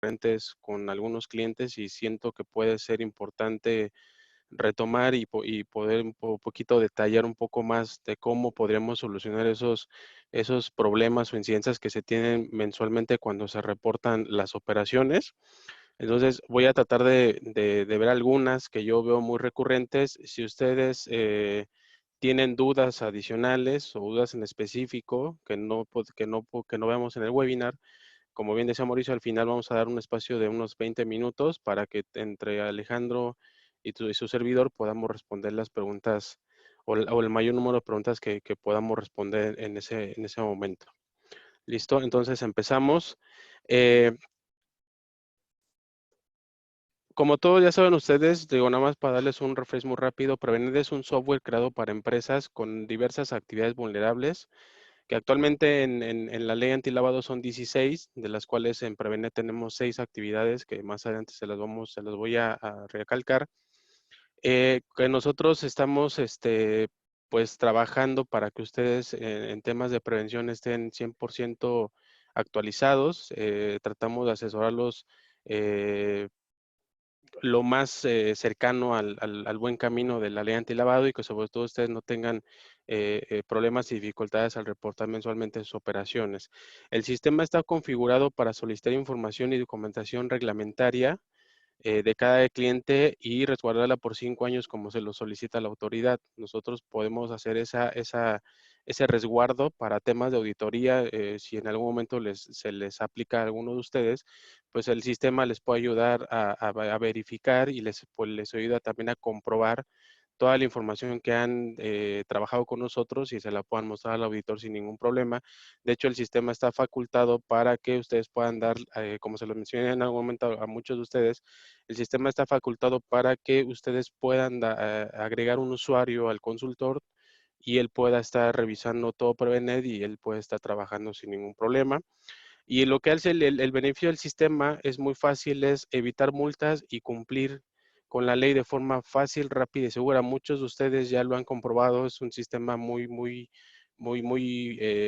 recurrentes con algunos clientes y siento que puede ser importante retomar y poder un poquito detallar un poco más de cómo podríamos solucionar esos problemas o incidencias que se tienen mensualmente cuando se reportan las operaciones. Entonces, voy a tratar de ver algunas que yo veo muy recurrentes. Si ustedes tienen dudas adicionales o dudas en específico que no veamos en el webinar, como bien decía Mauricio, al final vamos a dar un espacio de unos 20 minutos para que entre Alejandro y su servidor podamos responder las preguntas o el mayor número de preguntas que podamos responder en ese momento. ¿Listo? Entonces empezamos. Eh, Como todos ya saben ustedes, digo nada más para darles un refresh muy rápido, Prevenid es un software creado para empresas con diversas actividades vulnerables, que actualmente en la ley antilavado son 16, de las cuales en Prevenid tenemos 6 actividades que más adelante se las voy a recalcar. Que nosotros estamos pues trabajando para que ustedes en temas de prevención estén 100% actualizados. Tratamos de asesorarlos eh, lo más cercano al buen camino de la ley antilavado y que sobre todo ustedes no tengan problemas y dificultades al reportar mensualmente sus operaciones. El sistema está configurado para solicitar información y documentación reglamentaria de cada cliente y resguardarla por 5 años como se lo solicita la autoridad. Nosotros podemos hacer ese resguardo para temas de auditoría. Si en algún momento se les aplica a alguno de ustedes, pues el sistema les puede ayudar a verificar y les ayuda también a comprobar toda la información que han trabajado con nosotros y se la puedan mostrar al auditor sin ningún problema. De hecho, el sistema está facultado para que ustedes puedan dar, como se lo mencioné en algún momento a muchos de ustedes, el sistema está facultado para que ustedes puedan agregar un usuario al consultor y él pueda estar revisando todo Prevened y él puede estar trabajando sin ningún problema. Y lo que hace el beneficio del sistema es muy fácil, es evitar multas y cumplir con la ley de forma fácil, rápida y segura. Muchos de ustedes ya lo han comprobado, es un sistema muy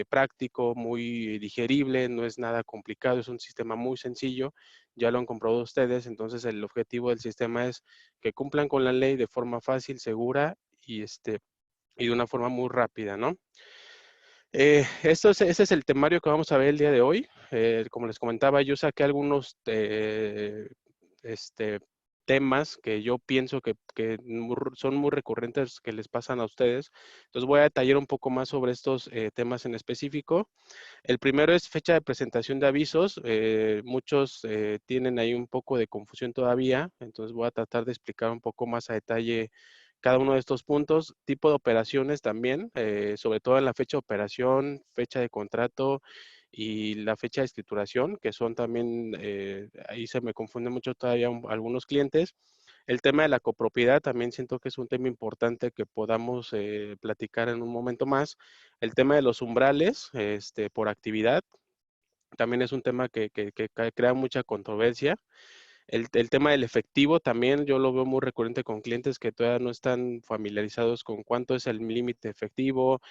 práctico, muy digerible, no es nada complicado, es un sistema muy sencillo, ya lo han comprobado ustedes, entonces el objetivo del sistema es que cumplan con la ley de forma fácil, segura y de una forma muy rápida, ¿no? Ese es el temario que vamos a ver el día de hoy. Como les comentaba, yo saqué algunos este, temas que yo pienso que son muy recurrentes que les pasan a ustedes. Entonces voy a detallar un poco más sobre estos temas en específico. El primero es fecha de presentación de avisos. Muchos tienen ahí un poco de confusión todavía, entonces voy a tratar de explicar un poco más a detalle cada uno de estos puntos. Tipo de operaciones también, sobre todo en la fecha de operación, fecha de contrato y la fecha de escrituración, que son también, ahí se me confunde mucho todavía algunos clientes. El tema de la copropiedad también siento que es un tema importante que podamos platicar en un momento más. El tema de los umbrales por actividad también es un tema que crea mucha controversia. El tema del efectivo también yo lo veo muy recurrente con clientes que todavía no están familiarizados con cuánto es el límite efectivo,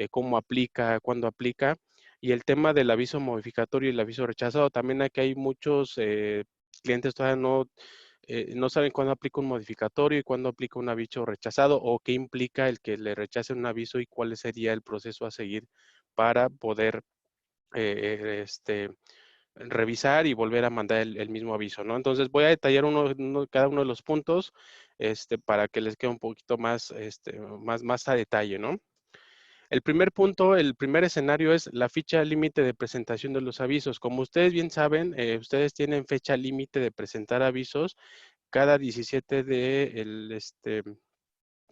cómo aplica, cuándo aplica. Y el tema del aviso modificatorio y el aviso rechazado, también aquí hay muchos clientes todavía no saben cuándo aplica un modificatorio y cuándo aplica un aviso rechazado o qué implica el que le rechacen un aviso y cuál sería el proceso a seguir para poder revisar y volver a mandar el mismo aviso, ¿no? Entonces voy a detallar cada uno de los puntos para que les quede un poquito más a detalle, ¿no? El primer punto, el primer escenario es la fecha límite de presentación de los avisos. Como ustedes bien saben, ustedes tienen fecha límite de presentar avisos cada 17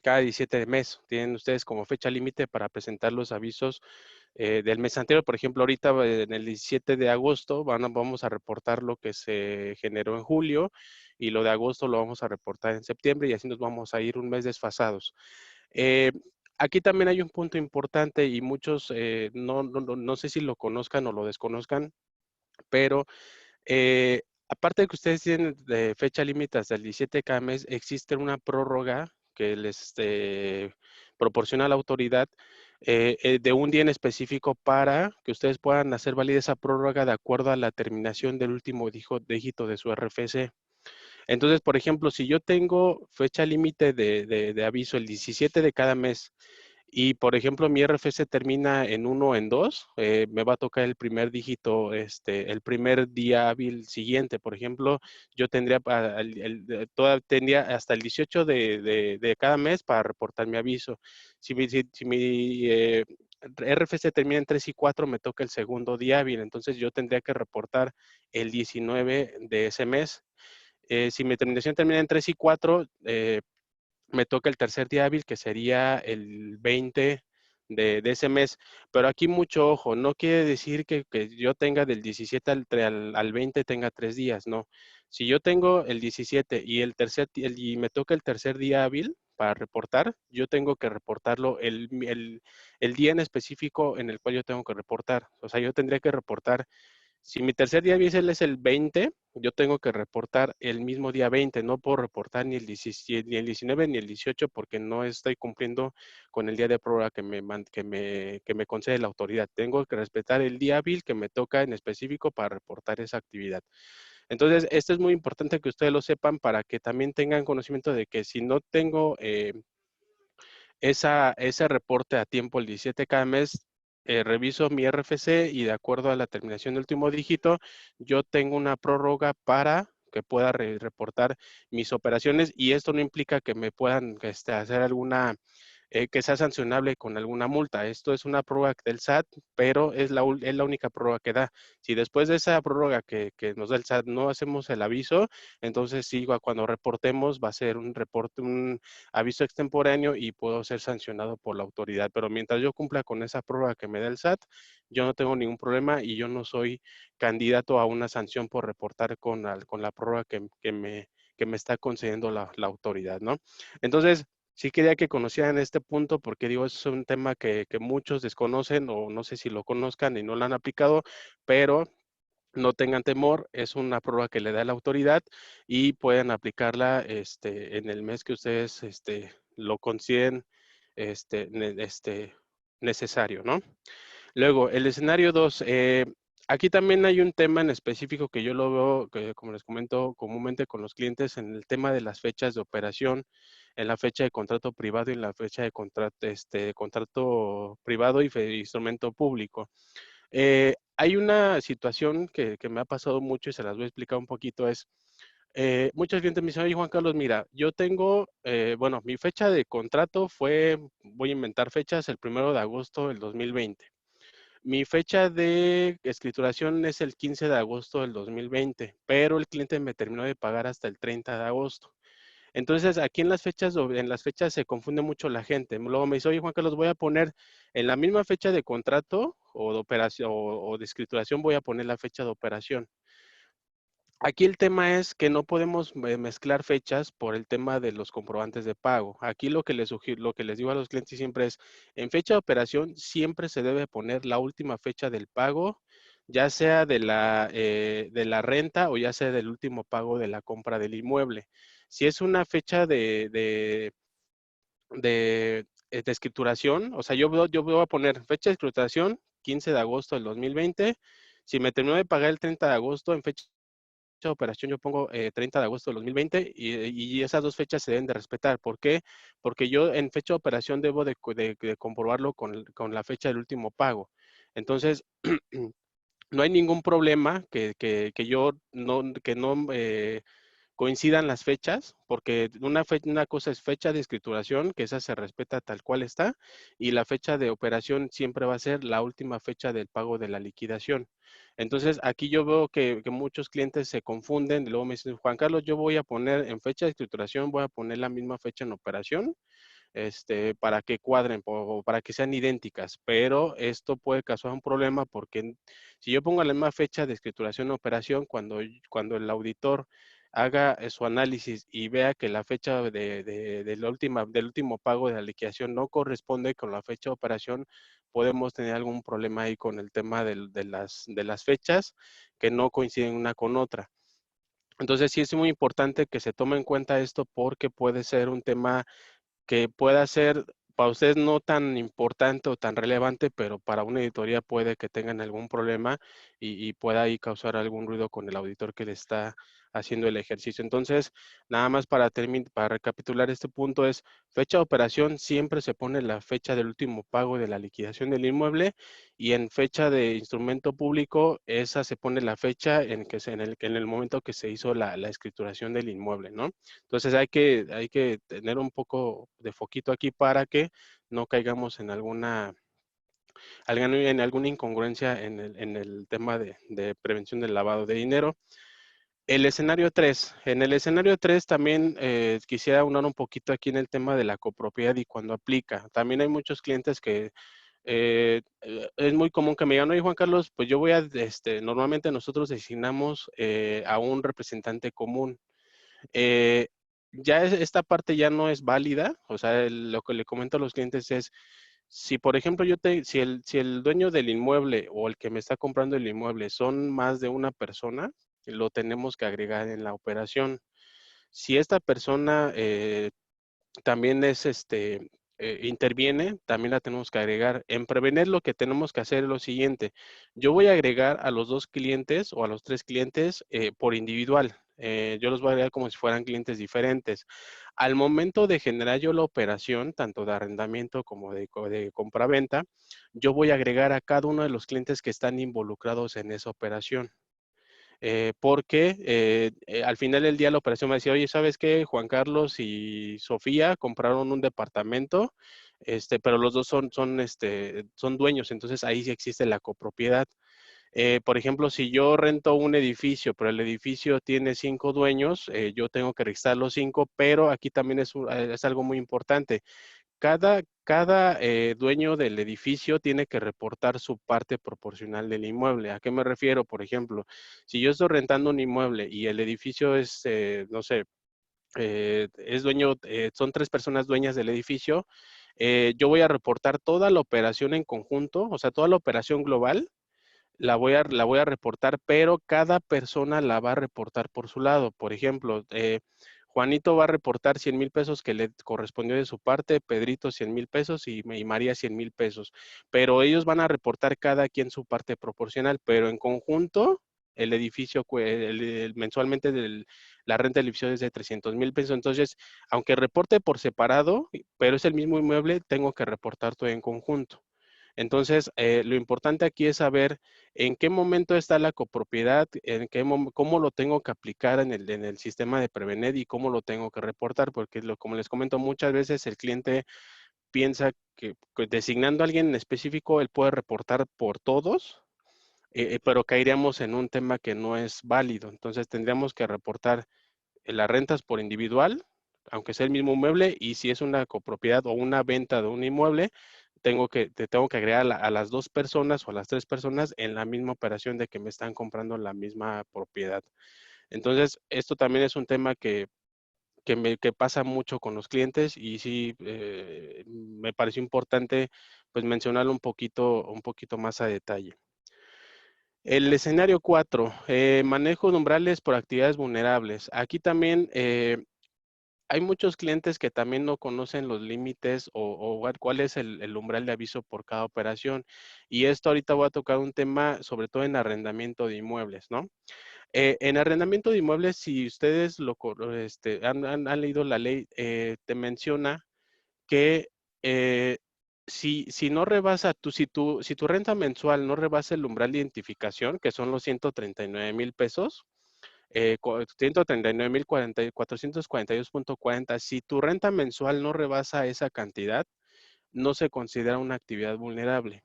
cada 17 de mes. Tienen ustedes como fecha límite para presentar los avisos del mes anterior. Por ejemplo, ahorita en el 17 de agosto vamos a reportar lo que se generó en julio y lo de agosto lo vamos a reportar en septiembre y así nos vamos a ir un mes desfasados. Eh, Aquí también hay un punto importante y muchos no sé si lo conozcan o lo desconozcan, pero aparte de que ustedes tienen de fecha límite hasta el 17 de cada mes, existe una prórroga que les proporciona la autoridad de un día en específico para que ustedes puedan hacer válida esa prórroga de acuerdo a la terminación del último dígito de su RFC. Entonces, por ejemplo, si yo tengo fecha límite de aviso el 17 de cada mes y, por ejemplo, mi RFC termina en 1 o en 2, me va a tocar el primer dígito, el primer día hábil siguiente. Por ejemplo, yo tendría, tendría hasta el 18 de cada mes para reportar mi aviso. Si mi RFC termina en 3 y 4, me toca el segundo día hábil. Entonces, yo tendría que reportar el 19 de ese mes. Si mi terminación termina en 3 y 4, me toca el tercer día hábil, que sería el 20 de ese mes. Pero aquí mucho ojo, no quiere decir que yo tenga del 17 al 20 tenga 3 días, no. Si yo tengo el 17 y, y me toca el tercer día hábil para reportar, yo tengo que reportarlo el día en específico en el cual yo tengo que reportar. O sea, yo tendría que reportar si mi tercer día biesel es el 20, yo tengo que reportar el mismo día 20. No puedo reportar ni el 17, ni el 19 ni el 18 porque no estoy cumpliendo con el día de prórroga que me concede la autoridad. Tengo que respetar el día hábil que me toca en específico para reportar esa actividad. Entonces, esto es muy importante que ustedes lo sepan para que también tengan conocimiento de que si no tengo ese reporte a tiempo el 17 cada mes, reviso mi RFC y de acuerdo a la terminación del último dígito, yo tengo una prórroga para que pueda reportar mis operaciones y esto no implica que me puedan hacer alguna que sea sancionable con alguna multa. Esto es una prórroga del SAT, pero es la única prórroga que da. Si después de esa prórroga que nos da el SAT no hacemos el aviso, entonces sí, cuando reportemos va a ser un aviso extemporáneo y puedo ser sancionado por la autoridad. Pero mientras yo cumpla con esa prórroga que me da el SAT, yo no tengo ningún problema y yo no soy candidato a una sanción por reportar con la prórroga que me está concediendo la autoridad, ¿no? Entonces, sí quería que conocieran este punto porque digo, es un tema que muchos desconocen o no sé si lo conozcan y no lo han aplicado, pero no tengan temor, es una prueba que le da la autoridad y pueden aplicarla en el mes que ustedes lo consideren necesario, ¿no? Luego, el escenario 2. Aquí también hay un tema en específico que yo lo veo, que, como les comento, comúnmente con los clientes en el tema de las fechas de operación, en la fecha de contrato privado y en la fecha de contrato privado y instrumento público. Hay una situación que me ha pasado mucho y se las voy a explicar un poquito, es, muchos clientes me dicen, oye Juan Carlos, mira, yo tengo, bueno, mi fecha de contrato fue, voy a inventar fechas, el 1 de agosto del 2020. Mi fecha de escrituración es el 15 de agosto del 2020, pero el cliente me terminó de pagar hasta el 30 de agosto. Entonces, aquí en las fechas se confunde mucho la gente. Luego me dice, oye, Juan Carlos, voy a poner en la misma fecha de contrato o de operación o de escrituración, voy a poner la fecha de operación. Aquí el tema es que no podemos mezclar fechas por el tema de los comprobantes de pago. Aquí lo que les digo a los clientes siempre es, en fecha de operación siempre se debe poner la última fecha del pago, ya sea de la renta o ya sea del último pago de la compra del inmueble. Si es una fecha de escrituración, o sea, yo voy a poner fecha de escrituración 15 de agosto del 2020. Si me terminó de pagar el 30 de agosto, en fecha de operación yo pongo 30 de agosto del 2020 y esas dos fechas se deben de respetar. ¿Por qué? Porque yo en fecha de operación debo de comprobarlo con la fecha del último pago. Entonces, no hay ningún problema que no coincidan las fechas, porque una cosa es fecha de escrituración, que esa se respeta tal cual está, y la fecha de operación siempre va a ser la última fecha del pago de la liquidación. Entonces, aquí yo veo que muchos clientes se confunden y luego me dicen, Juan Carlos, yo voy a poner en fecha de escrituración, voy a poner la misma fecha en operación, para que cuadren o para que sean idénticas, pero esto puede causar un problema porque si yo pongo la misma fecha de escrituración o operación, cuando el auditor haga su análisis y vea que la fecha del último pago de la liquidación no corresponde con la fecha de operación, podemos tener algún problema ahí con el tema de las fechas que no coinciden una con otra. Entonces sí es muy importante que se tome en cuenta esto porque puede ser un tema que pueda ser para ustedes no tan importante o tan relevante, pero para una auditoría puede que tengan algún problema y pueda ahí causar algún ruido con el auditor que le está haciendo el ejercicio. Entonces, nada más para recapitular este punto es, fecha de operación, siempre se pone la fecha del último pago de la liquidación del inmueble y en fecha de instrumento público, esa se pone la fecha en el momento que se hizo la escrituración del inmueble, ¿no? Entonces hay que tener un poco de foquito aquí para que no caigamos en alguna incongruencia en el tema de prevención del lavado de dinero. El escenario 3. En el escenario 3 también quisiera aunar un poquito aquí en el tema de la copropiedad y cuando aplica. También hay muchos clientes que es muy común que me digan, oye Juan Carlos, pues yo normalmente nosotros designamos a un representante común. Eh, esta parte ya no es válida, o sea, lo que le comento a los clientes es, si por ejemplo si el dueño del inmueble o el que me está comprando el inmueble son más de una persona, lo tenemos que agregar en la operación. Si esta persona también interviene, también la tenemos que agregar. En prevenir lo que tenemos que hacer es lo siguiente. Yo voy a agregar a los 2 clientes o a los 3 clientes por individual. Yo los voy a agregar como si fueran clientes diferentes. Al momento de generar yo la operación, tanto de arrendamiento como de compraventa, yo voy a agregar a cada uno de los clientes que están involucrados en esa operación. Porque al final del día la operación me decía, oye, ¿sabes qué? Juan Carlos y Sofía compraron un departamento, pero los dos son dueños, entonces ahí sí existe la copropiedad. Por ejemplo, si yo rento un edificio, pero el edificio tiene 5 dueños, yo tengo que registrar los 5, pero aquí también es algo muy importante. Cada dueño del edificio tiene que reportar su parte proporcional del inmueble. ¿A qué me refiero? Por ejemplo, si yo estoy rentando un inmueble y el edificio es, no sé, es dueño, son 3 personas dueñas del edificio, yo voy a reportar toda la operación en conjunto, o sea, toda la operación global, la voy a reportar, pero cada persona la va a reportar por su lado. Por ejemplo, Juanito va a reportar 100,000 pesos que le correspondió de su parte, Pedrito 100,000 pesos y María 100,000 pesos. Pero ellos van a reportar cada quien su parte proporcional, pero en conjunto el edificio mensualmente la renta del edificio es de 300,000 pesos. Entonces, aunque reporte por separado, pero es el mismo inmueble, tengo que reportar todo en conjunto. Entonces, lo importante aquí es saber en qué momento está la copropiedad, cómo lo tengo que aplicar en el sistema de Prevened y cómo lo tengo que reportar, porque como les comento, muchas veces el cliente piensa que designando a alguien en específico, él puede reportar por todos, pero caeríamos en un tema que no es válido. Entonces, tendríamos que reportar las rentas por individual, aunque sea el mismo inmueble, y si es una copropiedad o una venta de un inmueble, te tengo que agregar a las 2 personas o a las 3 personas en la misma operación de que me están comprando la misma propiedad. Entonces, esto también es un tema que pasa mucho con los clientes y sí me pareció importante pues mencionarlo un poquito más a detalle. El escenario 4, manejo de umbrales por actividades vulnerables. Aquí también hay muchos clientes que también no conocen los límites o cuál es el umbral de aviso por cada operación. Y esto ahorita voy a tocar un tema, sobre todo en arrendamiento de inmuebles, ¿no? En arrendamiento de inmuebles, si ustedes han leído la ley, te menciona que si no rebasa, si tu renta mensual no rebasa el umbral de identificación, que son los 139,000 pesos, 139,442.40. Si tu renta mensual no rebasa esa cantidad, no se considera una actividad vulnerable.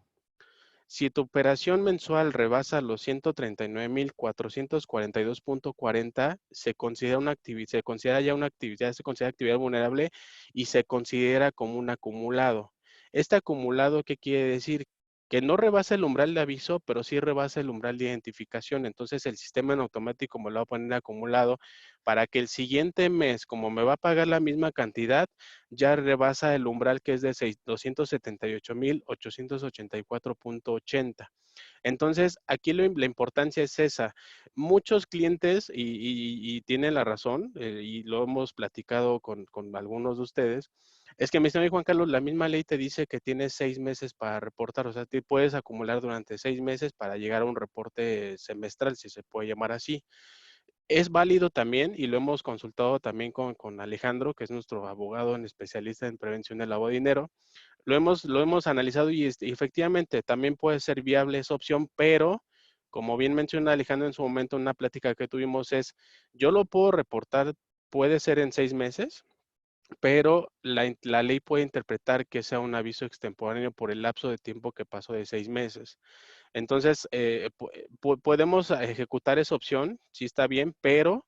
Si tu operación mensual rebasa los 139,442.40, se considera ya una actividad, se considera actividad vulnerable y se considera como un acumulado. Este acumulado, ¿qué quiere decir? Que no rebasa el umbral de aviso, pero sí rebasa el umbral de identificación. Entonces, el sistema en automático me lo va a poner acumulado para que el siguiente mes, como me va a pagar la misma cantidad, ya rebasa el umbral que es de 278,884.80. Entonces, aquí la importancia es esa. Muchos clientes, y tienen la razón, y lo hemos platicado con algunos de ustedes, Es que, mi estimado Juan Carlos, la misma ley te dice que tienes 6 meses para reportar, o sea, te puedes acumular durante 6 meses para llegar a un reporte semestral, si se puede llamar así. Es válido también, y lo hemos consultado también con Alejandro, que es nuestro abogado en especialista en prevención del lavado de dinero. Lo hemos analizado y efectivamente también puede ser viable esa opción, pero como bien menciona Alejandro en su momento en una plática que tuvimos es, yo lo puedo reportar, puede ser en 6 meses, pero la ley puede interpretar que sea un aviso extemporáneo por el lapso de tiempo que pasó de 6 meses. Entonces, podemos ejecutar esa opción, sí está bien, pero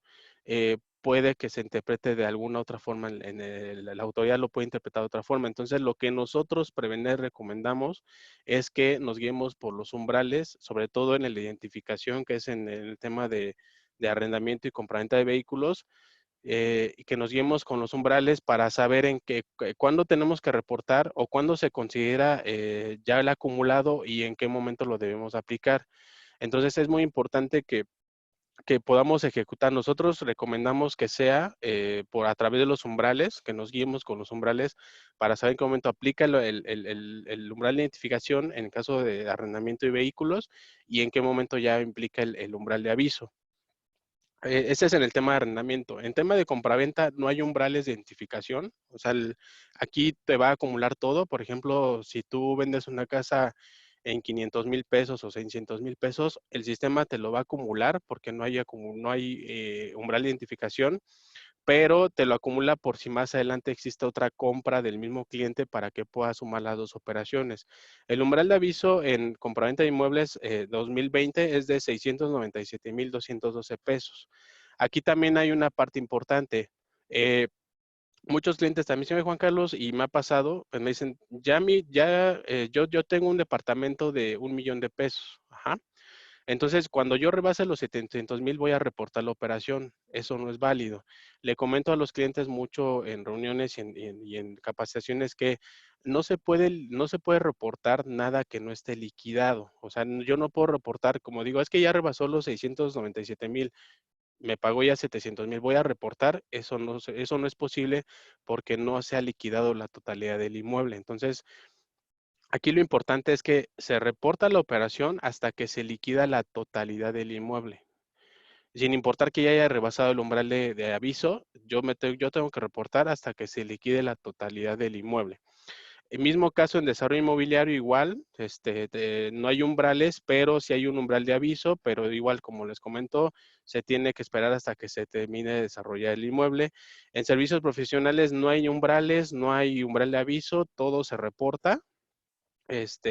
puede que se interprete de alguna otra forma, la autoridad lo puede interpretar de otra forma. Entonces, lo que nosotros Prevener recomendamos es que nos guiemos por los umbrales, sobre todo en la identificación, que es en el tema de arrendamiento y compraventa de vehículos, y que nos guiemos con los umbrales para saber cuándo tenemos que reportar o cuándo se considera ya el acumulado y en qué momento lo debemos aplicar. Entonces es muy importante que podamos ejecutar. Nosotros recomendamos que sea por a través de los umbrales, que nos guiemos con los umbrales para saber en qué momento aplica el umbral de identificación en caso de arrendamiento de vehículos y en qué momento ya implica el umbral de aviso. Ese es en el tema de arrendamiento. En tema de compraventa no hay umbrales de identificación. O sea, aquí te va a acumular todo. Por ejemplo, si tú vendes una casa en 500,000 pesos o 600,000 pesos, el sistema te lo va a acumular porque no hay umbral de identificación, pero te lo acumula por si más adelante existe otra compra del mismo cliente para que pueda sumar las dos operaciones. El umbral de aviso en compraventa de inmuebles 2020 es de 697,212 pesos. Aquí también hay una parte importante. Muchos clientes también, señor Juan Carlos, y me ha pasado, pues me dicen, yo tengo un departamento de 1,000,000 de pesos. Ajá. Entonces, cuando yo rebase los 700,000, voy a reportar la operación. Eso no es válido. Le comento a los clientes mucho en reuniones y en capacitaciones que no se puede reportar nada que no esté liquidado. O sea, yo no puedo reportar, como digo, es que ya rebasó los 697,000, me pagó ya 700,000, voy a reportar. Eso no es posible porque no se ha liquidado la totalidad del inmueble. Entonces, aquí lo importante es que se reporta la operación hasta que se liquida la totalidad del inmueble. Sin importar que ya haya rebasado el umbral de aviso, yo tengo que reportar hasta que se liquide la totalidad del inmueble. El mismo caso en desarrollo inmobiliario, igual, no hay umbrales, pero sí hay un umbral de aviso, pero igual, como les comento, se tiene que esperar hasta que se termine de desarrollar el inmueble. En servicios profesionales no hay umbrales, no hay umbral de aviso, todo se reporta.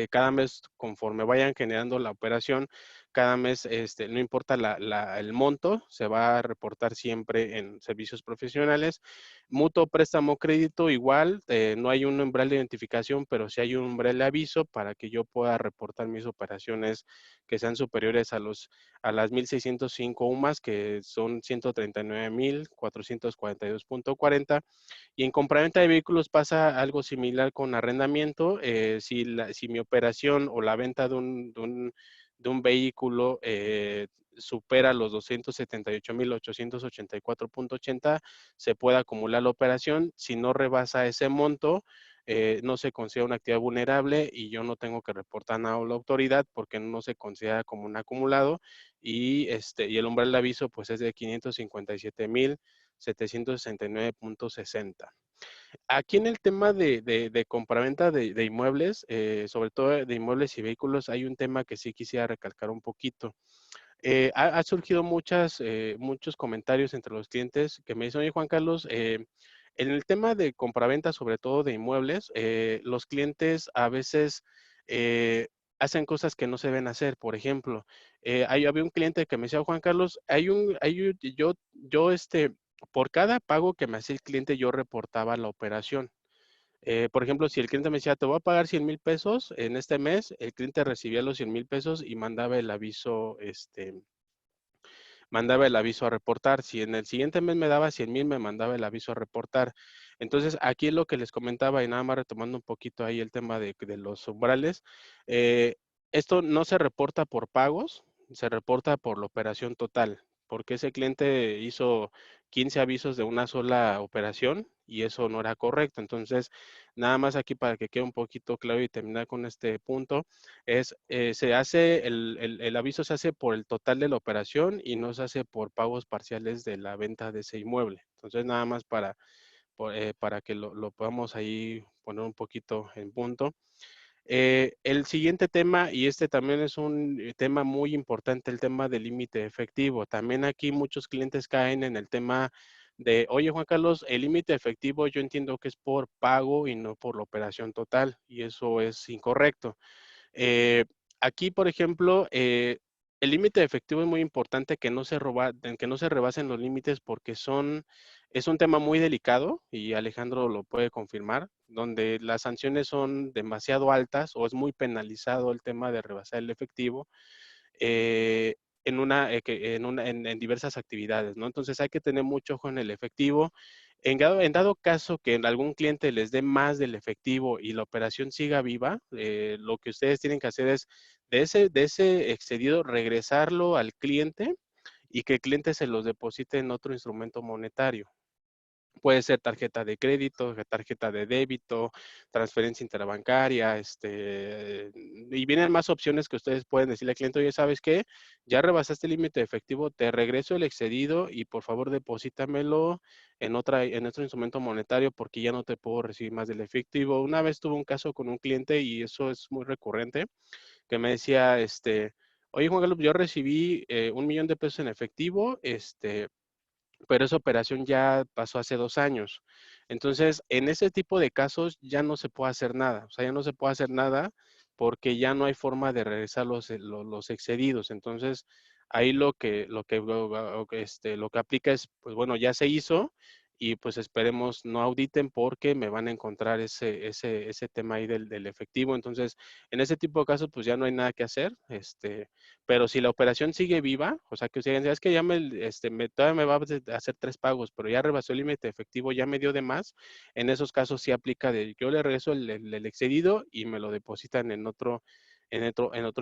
Cada mes, conforme vayan generando la operación, cada mes, no importa el monto, se va a reportar siempre en servicios profesionales. Mutuo, préstamo, crédito, igual, no hay un umbral de identificación, pero sí hay un umbral de aviso para que yo pueda reportar mis operaciones que sean superiores a las 1,605 UMAS, que son 139,442,40. Y en compraventa de vehículos pasa algo similar con arrendamiento. Si mi operación o la venta de un vehículo supera los 278,884,80, se puede acumular la operación. Si no rebasa ese monto, no se considera una actividad vulnerable y yo no tengo que reportar nada a la autoridad porque no se considera como un acumulado, y el umbral de aviso pues es de 557,769,60. Aquí en el tema de compraventa de inmuebles, sobre todo de inmuebles y vehículos, hay un tema que sí quisiera recalcar un poquito. Ha surgido muchos comentarios entre los clientes que me dicen: "Oye, Juan Carlos, en el tema de compraventa, sobre todo de inmuebles, los clientes a veces hacen cosas que no se deben hacer". Por ejemplo, había un cliente que me decía: "Juan Carlos, por cada pago que me hacía el cliente, yo reportaba la operación". Por ejemplo, si el cliente me decía: "Te voy a pagar 100,000 pesos en este mes", el cliente recibía los 100,000 pesos y mandaba el aviso a reportar. Si en el siguiente mes me daba 100,000, me mandaba el aviso a reportar. Entonces, aquí es lo que les comentaba, y nada más retomando un poquito ahí el tema de los umbrales. eh, Esto no se reporta por pagos, se reporta por la operación total, porque ese cliente hizo 15 avisos de una sola operación y eso no era correcto. Entonces, nada más aquí para que quede un poquito claro y terminar con este punto, se hace, el aviso se hace por el total de la operación y no se hace por pagos parciales de la venta de ese inmueble. Entonces, nada más para que lo podamos ahí poner un poquito en punto. El siguiente tema, y este también es un tema muy importante, el tema del límite efectivo. También aquí muchos clientes caen en el tema de, oye Juan Carlos, el límite efectivo yo entiendo que es por pago y no por la operación total, y eso es incorrecto. Eh, Aquí, por ejemplo, el límite de efectivo es muy importante que no se rebasen los límites porque es un tema muy delicado y Alejandro lo puede confirmar, donde las sanciones son demasiado altas o es muy penalizado el tema de rebasar el efectivo eh, en diversas actividades, ¿no? Entonces hay que tener mucho ojo en el efectivo. En dado caso que en algún cliente les dé más del efectivo y la operación siga viva, lo que ustedes tienen que hacer es de ese excedido regresarlo al cliente y que el cliente se los deposite en otro instrumento monetario. Puede ser tarjeta de crédito, tarjeta de débito, transferencia interbancaria, y vienen más opciones que ustedes pueden decirle al cliente, oye, ¿sabes qué? Ya rebasaste el límite de efectivo, te regreso el excedido y por favor deposítamelo en otro instrumento monetario porque ya no te puedo recibir más del efectivo. Una vez tuve un caso con un cliente y eso es muy recurrente, que me decía, oye, Juan Carlos, yo recibí 1 millón de pesos en efectivo, pero esa operación ya pasó hace 2 años. Entonces, en ese tipo de casos ya no se puede hacer nada. O sea, ya no se puede hacer nada porque ya no hay forma de regresar los excedidos. Entonces, ahí lo que aplica es, pues bueno, ya se hizo y pues esperemos no auditen porque me van a encontrar ese tema ahí del efectivo. Entonces, en ese tipo de casos, pues ya no hay nada que hacer. Pero si la operación sigue viva, o sea, que ustedes es que ya todavía me va a hacer 3 pagos, pero ya rebasó el límite efectivo, ya me dio de más, en esos casos sí aplica de, yo le regreso el excedido y me lo depositan en otro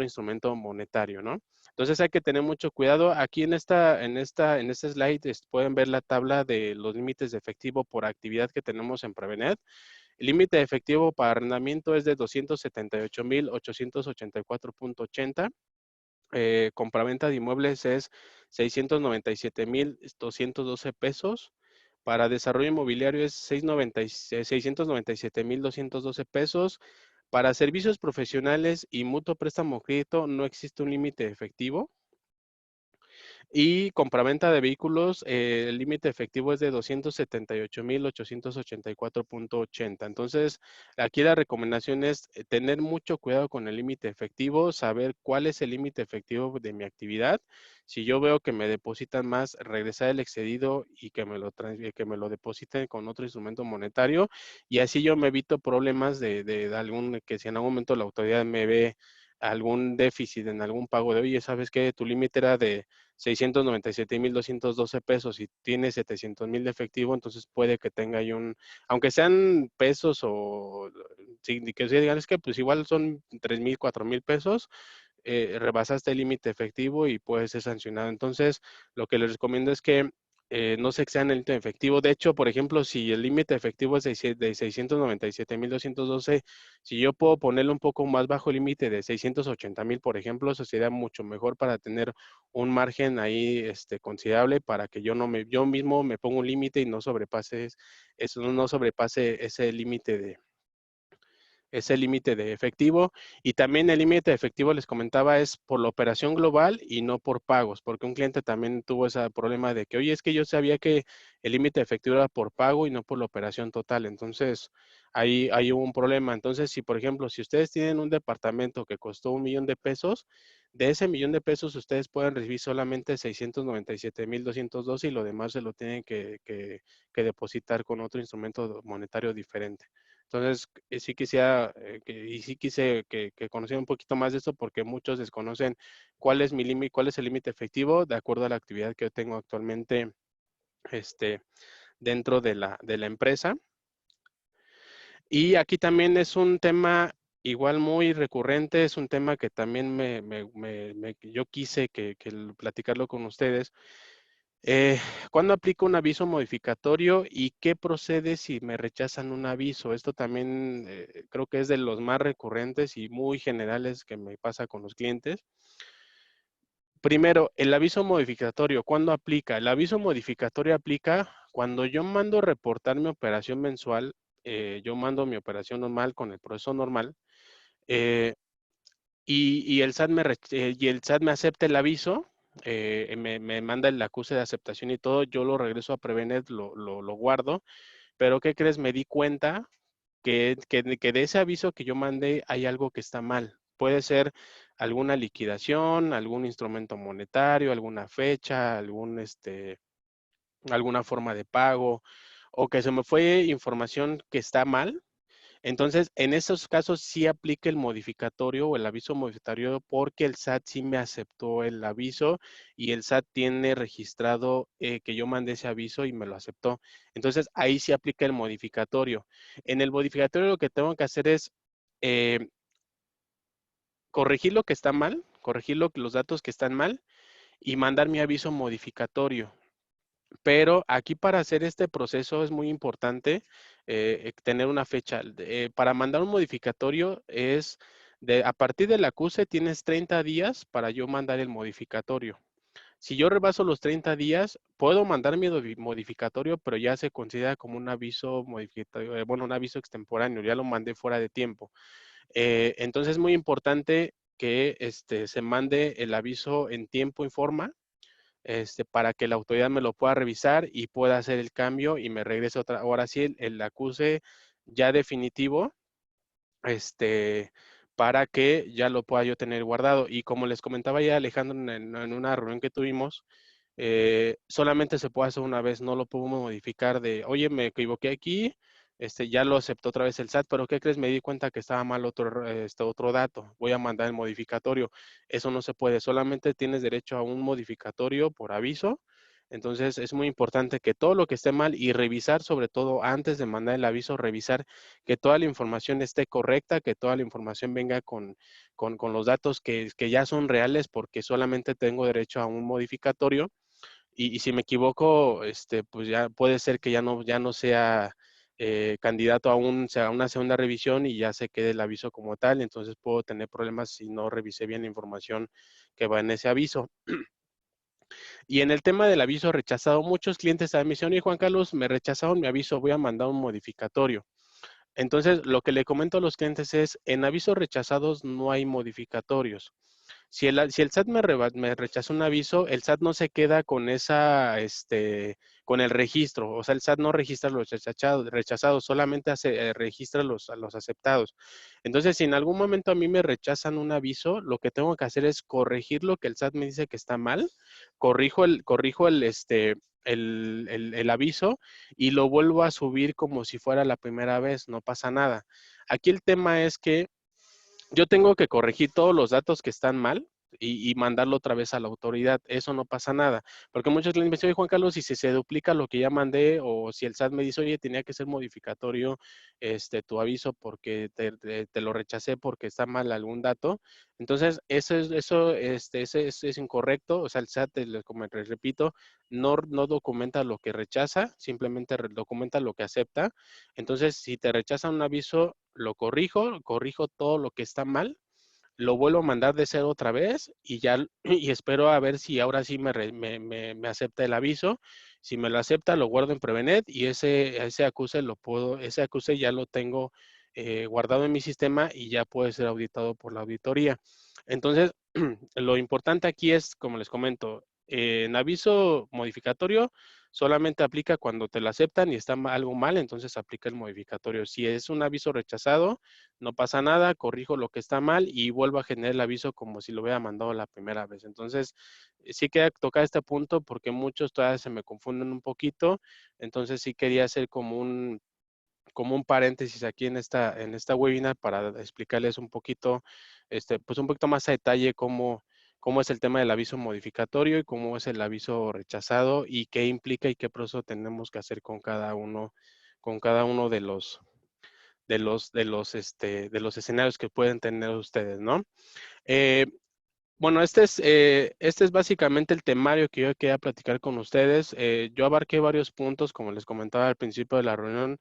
instrumento monetario, ¿no? Entonces hay que tener mucho cuidado. Aquí en este slide pueden ver la tabla de los límites de efectivo por actividad que tenemos en Prevenet. El límite de efectivo para arrendamiento es de 278,884,80. Compraventa de inmuebles es 697,212 pesos. Para desarrollo inmobiliario es 697,212 pesos. Para servicios profesionales y mutuo préstamo crédito no existe un límite efectivo. Y compraventa de vehículos, el límite efectivo es de 278,884,80. Entonces, aquí la recomendación es tener mucho cuidado con el límite efectivo, saber cuál es el límite efectivo de mi actividad. Si yo veo que me depositan más, regresar el excedido y que me lo depositen con otro instrumento monetario. Y así yo me evito problemas que si en algún momento la autoridad me ve algún déficit en algún pago de, oye, ¿sabes qué? Tu límite era de 697,212 pesos y tiene 700,000 de efectivo, entonces puede que tenga ahí aunque sean pesos o que se digan, es que pues igual son 3,000, 4,000 pesos, rebasaste el límite efectivo y puedes ser sancionado. Entonces, lo que les recomiendo es que no se excedan el límite efectivo. De hecho, por ejemplo, si el límite efectivo es de 697,212, si yo puedo ponerle un poco más bajo el límite de 680,000, por ejemplo, eso sería mucho mejor para tener un margen ahí considerable para que yo mismo me ponga un límite y no sobrepase ese límite de efectivo. Y también el límite de efectivo, les comentaba, es por la operación global y no por pagos, porque un cliente también tuvo ese problema de que, oye, es que yo sabía que el límite de efectivo era por pago y no por la operación total. Entonces, ahí hubo un problema. Entonces, si por ejemplo, si ustedes tienen un departamento que costó 1 millón de pesos, de ese 1 millón de pesos ustedes pueden recibir solamente 697,212 y lo demás se lo tienen que depositar con otro instrumento monetario diferente. Entonces, sí quisiera, y sí quise que conocieran un poquito más de esto porque muchos desconocen cuál es mi límite, cuál es el límite efectivo de acuerdo a la actividad que yo tengo actualmente, este, dentro de la empresa. Y aquí también es un tema igual muy recurrente, es un tema que también yo quise platicarlo con ustedes. Eh, ¿Cuándo aplico un aviso modificatorio y qué procede si me rechazan un aviso? Esto también creo que es de los más recurrentes y muy generales que me pasa con los clientes. Primero, el aviso modificatorio, ¿cuándo aplica? El aviso modificatorio aplica cuando yo mando reportar mi operación mensual, yo mando mi operación normal con el proceso normal, eh, y el SAT y el SAT me acepta el aviso, me manda el acuse de aceptación y todo, yo lo regreso a Prevenet, lo guardo, pero ¿qué crees? Me di cuenta que de ese aviso que yo mandé hay algo que está mal. Puede ser alguna liquidación, algún instrumento monetario, alguna fecha, alguna forma de pago, o que se me fue información que está mal. Entonces, en esos casos sí aplica el modificatorio o el aviso modificatorio porque el SAT sí me aceptó el aviso y el SAT tiene registrado que yo mandé ese aviso y me lo aceptó. Entonces, ahí sí aplica el modificatorio. En el modificatorio lo que tengo que hacer es eh, corregir lo que está mal, corregir los datos que están mal y mandar mi aviso modificatorio. Pero aquí para hacer este proceso es muy importante tener una fecha. Para mandar un modificatorio es a partir del acuse tienes 30 días para yo mandar el modificatorio. Si yo rebaso los 30 días, puedo mandar mi modificatorio, pero ya se considera como un aviso modificatorio, bueno, un aviso extemporáneo, ya lo mandé fuera de tiempo. Entonces es muy importante que se mande el aviso en tiempo y forma para que la autoridad me lo pueda revisar y pueda hacer el cambio y me regrese otra. Ahora sí, el acuse ya definitivo, este, para que ya lo pueda yo tener guardado. Y como les comentaba ya Alejandro en una reunión que tuvimos, solamente se puede hacer una vez, no lo puedo modificar de, oye, me equivoqué aquí, ya lo aceptó otra vez el SAT, pero ¿qué crees? Me di cuenta que estaba mal otro dato, voy a mandar el modificatorio. Eso no se puede, solamente tienes derecho a un modificatorio por aviso. Entonces es muy importante que todo lo que esté mal y revisar, sobre todo antes de mandar el aviso, revisar que toda la información esté correcta, que toda la información venga con los datos que ya son reales, porque solamente tengo derecho a un modificatorio y si me equivoco, pues ya puede ser que ya no sea candidato a una segunda revisión y ya se quede el aviso como tal, entonces puedo tener problemas si no revisé bien la información que va en ese aviso. Y en el tema del aviso rechazado, muchos clientes también me dicen, oye Juan Carlos, me rechazaron mi aviso, voy a mandar un modificatorio. Entonces, lo que le comento a los clientes es, en avisos rechazados no hay modificatorios. Si el SAT me rechaza un aviso, el SAT no se queda con el registro. O sea, el SAT no registra los rechazados, solamente registra los aceptados. Entonces, si en algún momento a mí me rechazan un aviso, lo que tengo que hacer es corregir lo que el SAT me dice que está mal, corrijo el aviso y lo vuelvo a subir como si fuera la primera vez, no pasa nada. Aquí el tema es que yo tengo que corregir todos los datos que están mal y mandarlo otra vez a la autoridad. Eso no pasa nada. Porque muchos clientes me dicen, oye, Juan Carlos, si se duplica lo que ya mandé o si el SAT me dice, oye, tenía que ser modificatorio tu aviso porque te lo rechacé porque está mal algún dato. Entonces, eso es incorrecto. O sea, el SAT, como les repito, no documenta lo que rechaza, simplemente documenta lo que acepta. Entonces, si te rechazan un aviso, lo corrijo todo lo que está mal, lo vuelvo a mandar de cero otra vez y ya, y espero a ver si ahora sí me acepta el aviso. Si me lo acepta, lo guardo en Prevenet y ese acuse ya lo tengo guardado en mi sistema y ya puede ser auditado por la auditoría. Entonces, lo importante aquí es, como les comento, en aviso modificatorio solamente aplica cuando te lo aceptan y está algo mal, entonces aplica el modificatorio. Si es un aviso rechazado, no pasa nada, corrijo lo que está mal y vuelvo a generar el aviso como si lo hubiera mandado la primera vez. Entonces, sí quería tocar este punto porque muchos todavía se me confunden un poquito, entonces sí quería hacer como un paréntesis aquí en esta webinar para explicarles un poquito, pues un poquito más a detalle cómo es el tema del aviso modificatorio y cómo es el aviso rechazado y qué implica y qué proceso tenemos que hacer con cada uno de los escenarios que pueden tener ustedes, ¿no? Eh, Bueno, este es básicamente el temario que yo quería platicar con ustedes. Yo abarqué varios puntos, como les comentaba al principio de la reunión,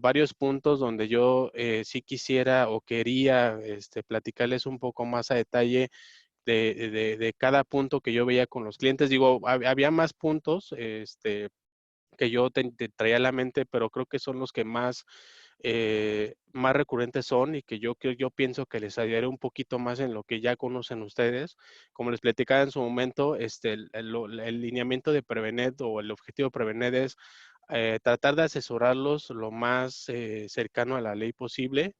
varios puntos donde yo sí quisiera o quería platicarles un poco más a detalle de cada punto que yo veía con los clientes. Digo, había más puntos, que yo te traía a la mente, pero creo que son los que más recurrentes son y que yo pienso que les ayudaré un poquito más en lo que ya conocen ustedes. Como les platicaba en su momento, el lineamiento de Prevenet o el objetivo de Prevenet es tratar de asesorarlos lo más cercano a la ley posible.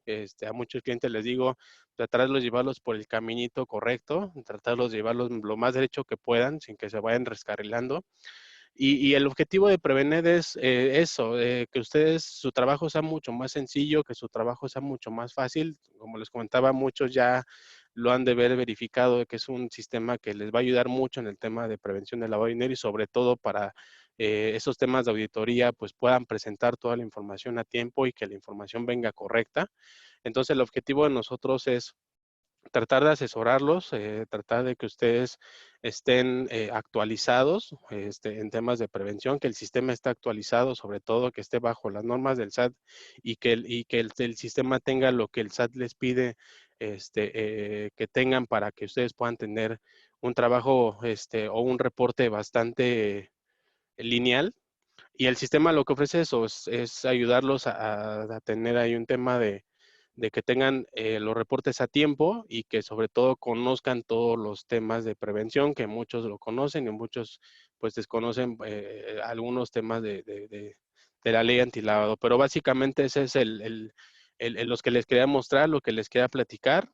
A muchos clientes les digo, tratarlos de llevarlos por el caminito correcto, tratarlos de llevarlos lo más derecho que puedan sin que se vayan rescarrilando. Y el objetivo de Prevened es eso, que ustedes, su trabajo sea mucho más sencillo, que su trabajo sea mucho más fácil. Como les comentaba, muchos ya lo han de ver verificado, de que es un sistema que les va a ayudar mucho en el tema de prevención de lavado de dinero y sobre todo para esos temas de auditoría, pues puedan presentar toda la información a tiempo y que la información venga correcta. Entonces, el objetivo de nosotros es tratar de asesorarlos, tratar de que ustedes estén actualizados en temas de prevención, que el sistema esté actualizado, sobre todo que esté bajo las normas del SAT y que el sistema tenga lo que el SAT les pide que tengan para que ustedes puedan tener un trabajo o un reporte bastante lineal. Y el sistema lo que ofrece eso es ayudarlos a tener ahí un tema de que tengan los reportes a tiempo y que sobre todo conozcan todos los temas de prevención, que muchos lo conocen y muchos pues desconocen algunos temas de la ley antilavado. Pero básicamente ese es los que les quería mostrar, lo que les quería platicar.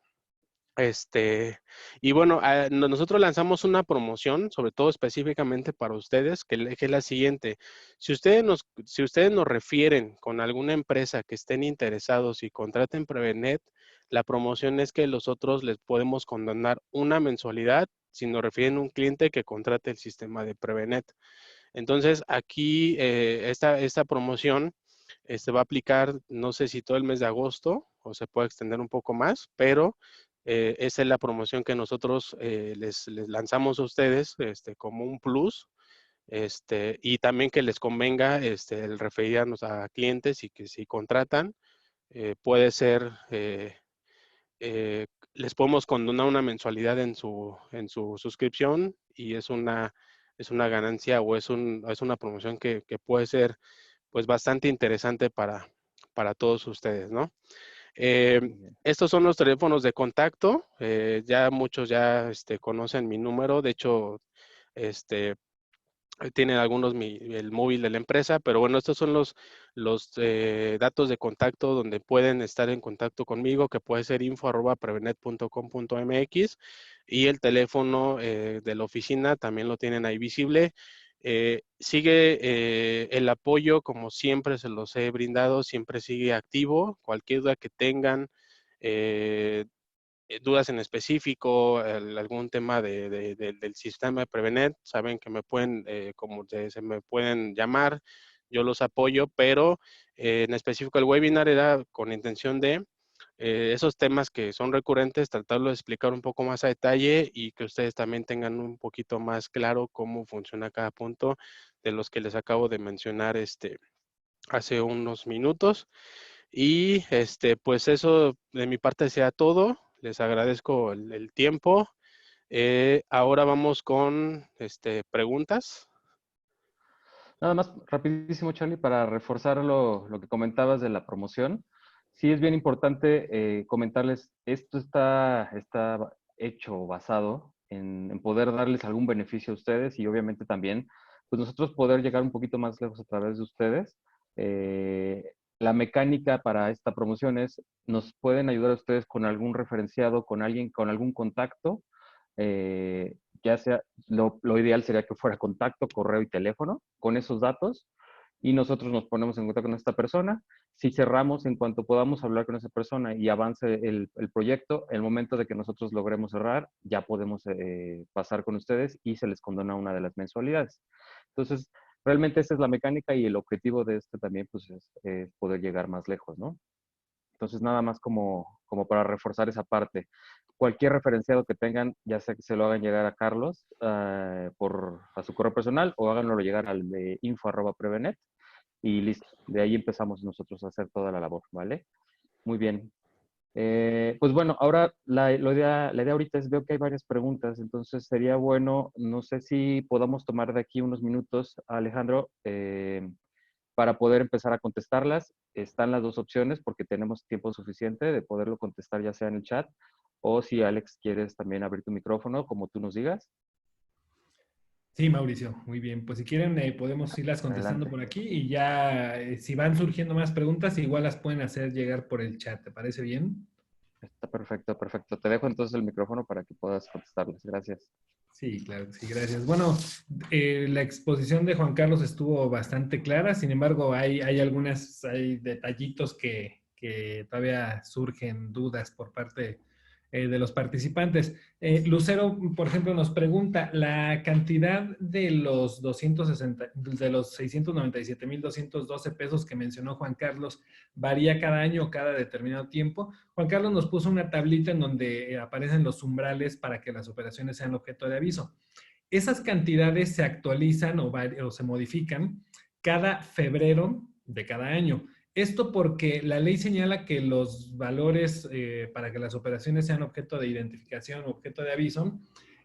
Y bueno, nosotros lanzamos una promoción, sobre todo específicamente para ustedes, que es la siguiente. Si ustedes nos refieren con alguna empresa que estén interesados y contraten Prevenet, la promoción es que nosotros les podemos condonar una mensualidad si nos refieren a un cliente que contrate el sistema de Prevenet. Entonces, aquí esta promoción va a aplicar, no sé si todo el mes de agosto o se puede extender un poco más, pero esa es la promoción que nosotros les lanzamos a ustedes como un plus. Y también que les convenga el referirnos a clientes y que si contratan, puede ser, les podemos condonar una mensualidad en su suscripción y es una ganancia o es una promoción que puede ser pues bastante interesante para todos ustedes, ¿no? Eh, Muy bien. Estos son los teléfonos de contacto. Ya muchos ya conocen mi número. De hecho, este, tienen algunos el móvil de la empresa, pero bueno, estos son los datos de contacto donde pueden estar en contacto conmigo, que puede ser info@prevenet.com.mx y el teléfono de la oficina también lo tienen ahí visible. Sigue el apoyo, como siempre se los he brindado, siempre sigue activo. Cualquier duda que tengan, eh, dudas en específico, algún tema del sistema de Prevenet, saben que me pueden, se me pueden llamar, yo los apoyo, pero en específico el webinar era con la intención de esos temas que son recurrentes, tratarlo de explicar un poco más a detalle y que ustedes también tengan un poquito más claro cómo funciona cada punto de los que les acabo de mencionar hace unos minutos. Y pues eso de mi parte sea todo. Les agradezco el tiempo. Ahora vamos con preguntas. Nada más rapidísimo, Charlie, para reforzar lo que comentabas de la promoción. Sí es bien importante comentarles, esto está hecho basado en poder darles algún beneficio a ustedes y obviamente también, pues nosotros poder llegar un poquito más lejos a través de ustedes. La mecánica para esta promoción es, nos pueden ayudar a ustedes con algún referenciado, con alguien, con algún contacto, eh, ya sea, lo ideal sería que fuera contacto, correo y teléfono con esos datos y nosotros nos ponemos en contacto con esta persona. Si cerramos en cuanto podamos hablar con esa persona y avance el proyecto, el momento de que nosotros logremos cerrar, ya podemos pasar con ustedes y se les condona una de las mensualidades. Entonces, realmente esta es la mecánica y el objetivo de este también pues, es poder llegar más lejos, ¿no? Entonces, nada más como para reforzar esa parte. Cualquier referenciado que tengan, ya sea que se lo hagan llegar a Carlos a su correo personal o háganlo llegar al de info@prevenet y listo. De ahí empezamos nosotros a hacer toda la labor, ¿vale? Muy bien. Pues bueno, ahora la idea ahorita es, veo que hay varias preguntas, entonces sería bueno, no sé si podamos tomar de aquí unos minutos, Alejandro, para poder empezar a contestarlas. Están las dos opciones porque tenemos tiempo suficiente de poderlo contestar ya sea en el chat o si Alex quieres también abrir tu micrófono, como tú nos digas. Sí, Mauricio, muy bien. Pues si quieren, podemos irlas contestando Adelante. por aquí y ya si van surgiendo más preguntas, igual las pueden hacer llegar por el chat. ¿Te parece bien? Está perfecto, perfecto. Te dejo entonces el micrófono para que puedas contestarlas. Gracias. Sí, claro que sí, gracias. Bueno, la exposición de Juan Carlos estuvo bastante clara, sin embargo, hay detallitos que todavía surgen dudas por parte de los participantes. Lucero, por ejemplo, nos pregunta, ¿la cantidad de los 697,212 pesos que mencionó Juan Carlos varía cada año o cada determinado tiempo? Juan Carlos nos puso una tablita en donde aparecen los umbrales para que las operaciones sean objeto de aviso. Esas cantidades se actualizan o se modifican cada febrero de cada año. Esto porque la ley señala que los valores para que las operaciones sean objeto de identificación o objeto de aviso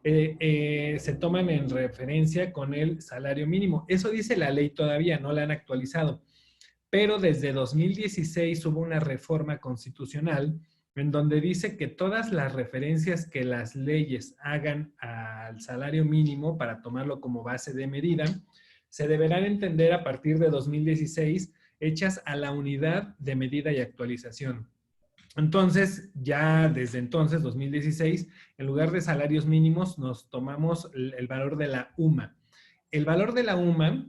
se toman en referencia con el salario mínimo. Eso dice la ley todavía, no la han actualizado. Pero desde 2016 hubo una reforma constitucional en donde dice que todas las referencias que las leyes hagan al salario mínimo para tomarlo como base de medida, se deberán entender a partir de 2016 hechas a la unidad de medida y actualización. Entonces, ya desde entonces, 2016, en lugar de salarios mínimos, nos tomamos el valor de la UMA. El valor de la UMA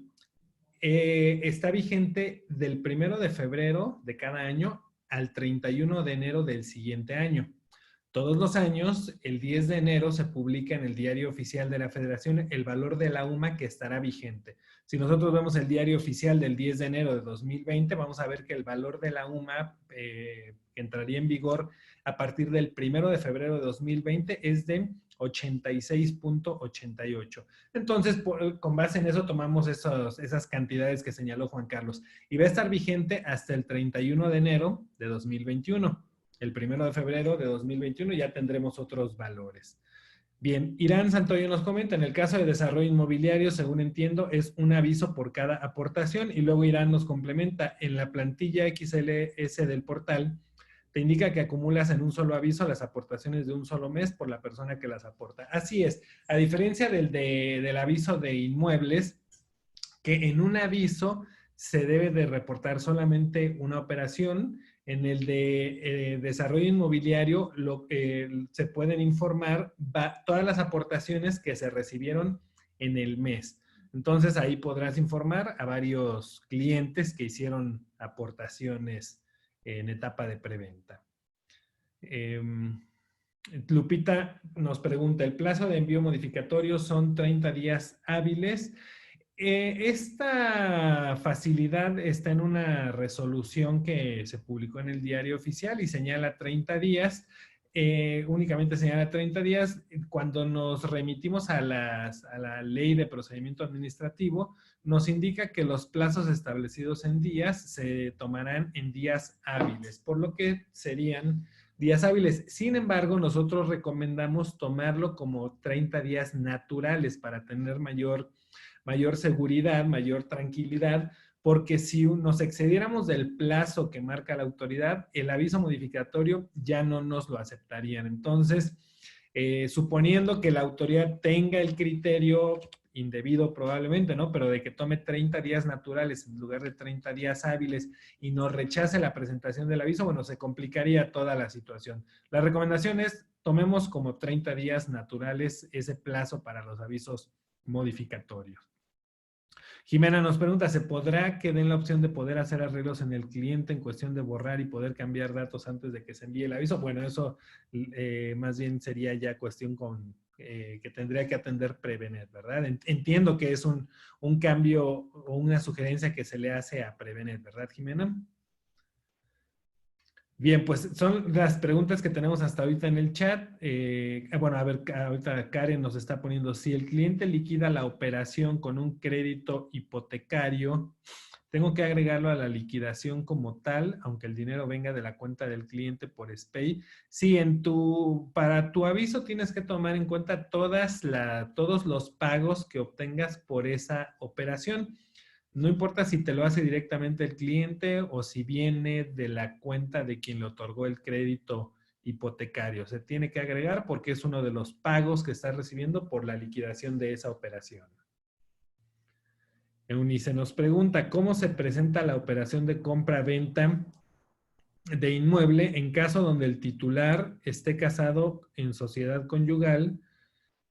está vigente del 1 de febrero de cada año al 31 de enero del siguiente año. Todos los años, el 10 de enero se publica en el Diario Oficial de la Federación el valor de la UMA que estará vigente. Si nosotros vemos el Diario Oficial del 10 de enero de 2020, vamos a ver que el valor de la UMA que entraría en vigor a partir del 1 de febrero de 2020 es de 86.88. Entonces, con base en eso tomamos esas cantidades que señaló Juan Carlos y va a estar vigente hasta el 31 de enero de 2021. El 1 de febrero de 2021 ya tendremos otros valores. Bien, Irán Santoyo nos comenta, en el caso de desarrollo inmobiliario, según entiendo, es un aviso por cada aportación y luego Irán nos complementa, en la plantilla XLS del portal, te indica que acumulas en un solo aviso las aportaciones de un solo mes por la persona que las aporta. Así es, a diferencia del aviso de inmuebles, que en un aviso se debe de reportar solamente una operación. En el de desarrollo inmobiliario se pueden informar todas las aportaciones que se recibieron en el mes. Entonces ahí podrás informar a varios clientes que hicieron aportaciones en etapa de preventa. Lupita nos pregunta, ¿el plazo de envío modificatorio son 30 días hábiles? Esta facilidad está en una resolución que se publicó en el Diario Oficial y señala 30 días, únicamente señala 30 días. Cuando nos remitimos a la Ley de Procedimiento Administrativo, nos indica que los plazos establecidos en días se tomarán en días hábiles, por lo que serían días hábiles. Sin embargo, nosotros recomendamos tomarlo como 30 días naturales para tener mayor seguridad, mayor tranquilidad, porque si nos excediéramos del plazo que marca la autoridad, el aviso modificatorio ya no nos lo aceptarían. Entonces, suponiendo que la autoridad tenga el criterio indebido probablemente, ¿no? Pero de que tome 30 días naturales en lugar de 30 días hábiles y nos rechace la presentación del aviso, bueno, se complicaría toda la situación. La recomendación es tomemos como 30 días naturales ese plazo para los avisos modificatorios. Jimena nos pregunta, ¿se podrá que den la opción de poder hacer arreglos en el cliente en cuestión de borrar y poder cambiar datos antes de que se envíe el aviso? Bueno, eso más bien sería ya cuestión que tendría que atender Prevenet, ¿verdad? Entiendo que es un cambio o una sugerencia que se le hace a Prevenet, ¿verdad, Jimena? Bien, pues son las preguntas que tenemos hasta ahorita en el chat. Bueno, a ver, ahorita Karen nos está poniendo, si el cliente liquida la operación con un crédito hipotecario, tengo que agregarlo a la liquidación como tal, aunque el dinero venga de la cuenta del cliente por SPAY. Sí, para tu aviso tienes que tomar en cuenta todos los pagos que obtengas por esa operación. No importa si te lo hace directamente el cliente o si viene de la cuenta de quien le otorgó el crédito hipotecario. Se tiene que agregar porque es uno de los pagos que estás recibiendo por la liquidación de esa operación. Eunice nos pregunta, ¿cómo se presenta la operación de compra-venta de inmueble en caso donde el titular esté casado en sociedad conyugal?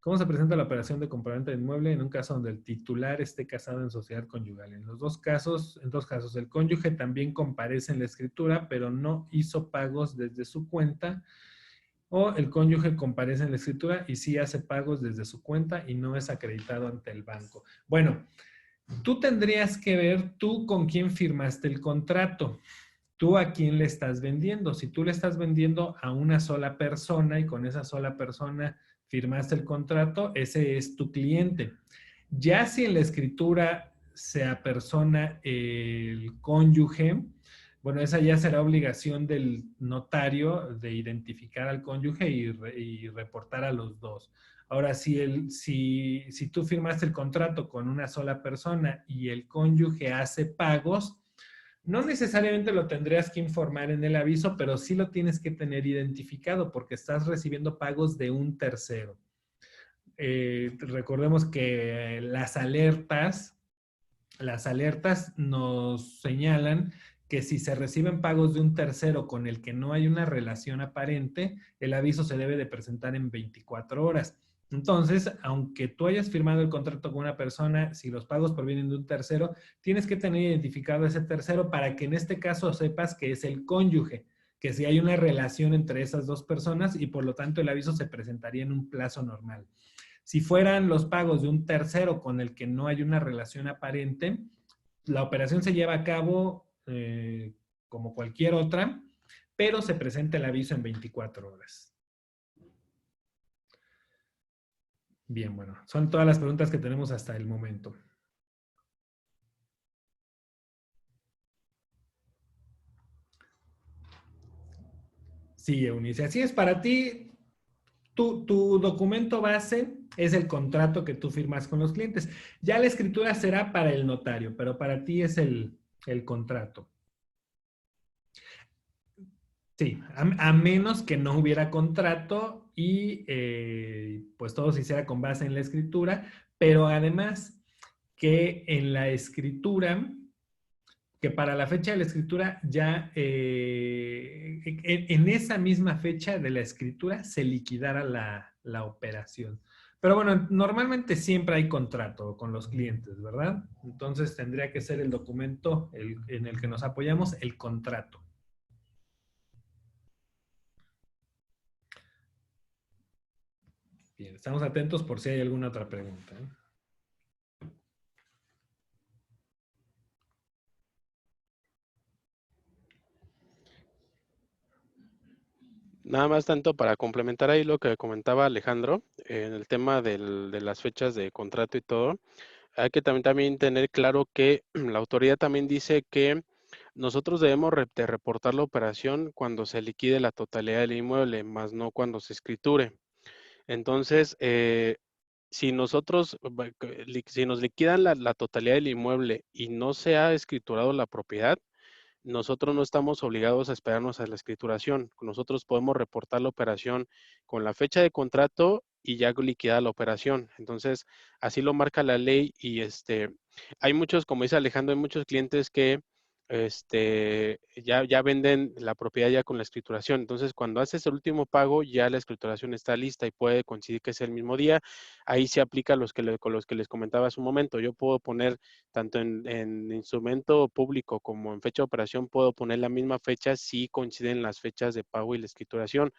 ¿Cómo se presenta la operación de compraventa de inmueble en un caso donde el titular esté casado en sociedad conyugal? En dos casos, el cónyuge también comparece en la escritura, pero no hizo pagos desde su cuenta, o el cónyuge comparece en la escritura y sí hace pagos desde su cuenta y no es acreditado ante el banco. Bueno, tú tendrías que ver tú con quién firmaste el contrato. ¿Tú a quién le estás vendiendo? Si tú le estás vendiendo a una sola persona y con esa sola persona firmaste el contrato, ese es tu cliente. Ya si en la escritura se apersona el cónyuge, bueno, esa ya será obligación del notario de identificar al cónyuge y reportar a los dos. Ahora, si tú firmaste el contrato con una sola persona y el cónyuge hace pagos, no necesariamente lo tendrías que informar en el aviso, pero sí lo tienes que tener identificado porque estás recibiendo pagos de un tercero. Recordemos que las alertas nos señalan que si se reciben pagos de un tercero con el que no hay una relación aparente, el aviso se debe de presentar en 24 horas. Entonces, aunque tú hayas firmado el contrato con una persona, si los pagos provienen de un tercero, tienes que tener identificado a ese tercero para que en este caso sepas que es el cónyuge, que si hay una relación entre esas dos personas y por lo tanto el aviso se presentaría en un plazo normal. Si fueran los pagos de un tercero con el que no hay una relación aparente, la operación se lleva a cabo como cualquier otra, pero se presenta el aviso en 24 horas. Bien, bueno, son todas las preguntas que tenemos hasta el momento. Sí, Eunice, así es para ti. Tu documento base es el contrato que tú firmas con los clientes. Ya la escritura será para el notario, pero para ti es el contrato. Sí, a menos que no hubiera contrato y pues todo se hiciera con base en la escritura, pero además que en la escritura, que para la fecha de la escritura ya, en esa misma fecha de la escritura se liquidara la operación. Pero bueno, normalmente siempre hay contrato con los clientes, ¿verdad? Entonces tendría que ser el documento en el que nos apoyamos, el contrato. Bien, estamos atentos por si hay alguna otra pregunta. Nada más tanto para complementar ahí lo que comentaba Alejandro, en el tema de las fechas de contrato y todo, hay que también tener claro que la autoridad también dice que nosotros debemos de reportar la operación cuando se liquide la totalidad del inmueble, más no cuando se escriture. Entonces, si si nos liquidan la totalidad del inmueble y no se ha escriturado la propiedad, nosotros no estamos obligados a esperarnos a la escrituración. Nosotros podemos reportar la operación con la fecha de contrato y ya liquidada la operación. Entonces, así lo marca la ley y hay muchos, como dice Alejandro, hay muchos clientes que ya venden la propiedad ya con la escrituración. Entonces, cuando haces el último pago, ya la escrituración está lista y puede coincidir que es el mismo día. Ahí se aplica con los que les comentaba hace un momento. Yo puedo poner tanto en instrumento público como en fecha de operación, puedo poner la misma fecha si coinciden las fechas de pago y la escrituración.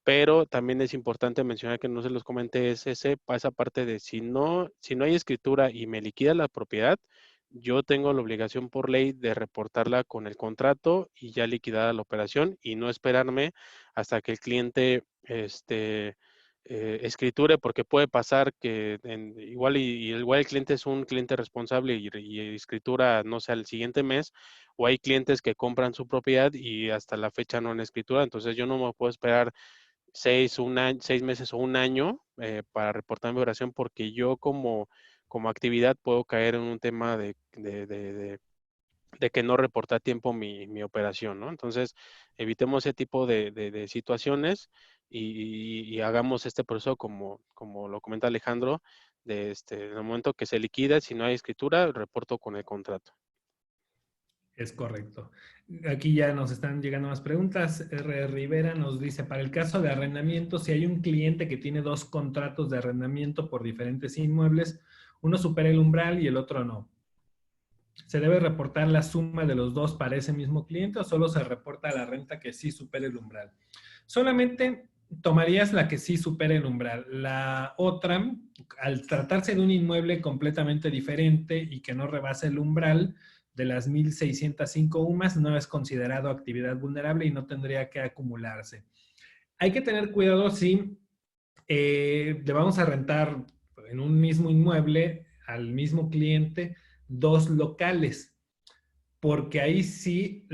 Pero también es importante mencionar que no se los comenté esa parte de si no hay escritura y me liquida la propiedad, yo tengo la obligación por ley de reportarla con el contrato y ya liquidada la operación y no esperarme hasta que el cliente escriture, porque puede pasar que igual el cliente es un cliente responsable y escritura, no sé, al siguiente mes, o hay clientes que compran su propiedad y hasta la fecha no han escritura, entonces yo no me puedo esperar 6 meses o un año para reportar mi operación, porque yo como actividad puedo caer en un tema de que no reporta a tiempo mi operación, ¿no? Entonces, evitemos ese tipo de situaciones y hagamos este proceso como lo comenta Alejandro, en el momento que se liquida, si no hay escritura, reporto con el contrato. Es correcto. Aquí ya nos están llegando más preguntas. R. Rivera nos dice, para el caso de arrendamiento, si hay un cliente que tiene 2 contratos de arrendamiento por diferentes inmuebles, uno supera el umbral y el otro no. ¿Se debe reportar la suma de los 2 para ese mismo cliente o solo se reporta la renta que sí supere el umbral? Solamente tomarías la que sí supere el umbral. La otra, al tratarse de un inmueble completamente diferente y que no rebase el umbral de las 1,605 UMAS, no es considerado actividad vulnerable y no tendría que acumularse. Hay que tener cuidado si le vamos a rentar en un mismo inmueble al mismo cliente 2 locales, porque ahí sí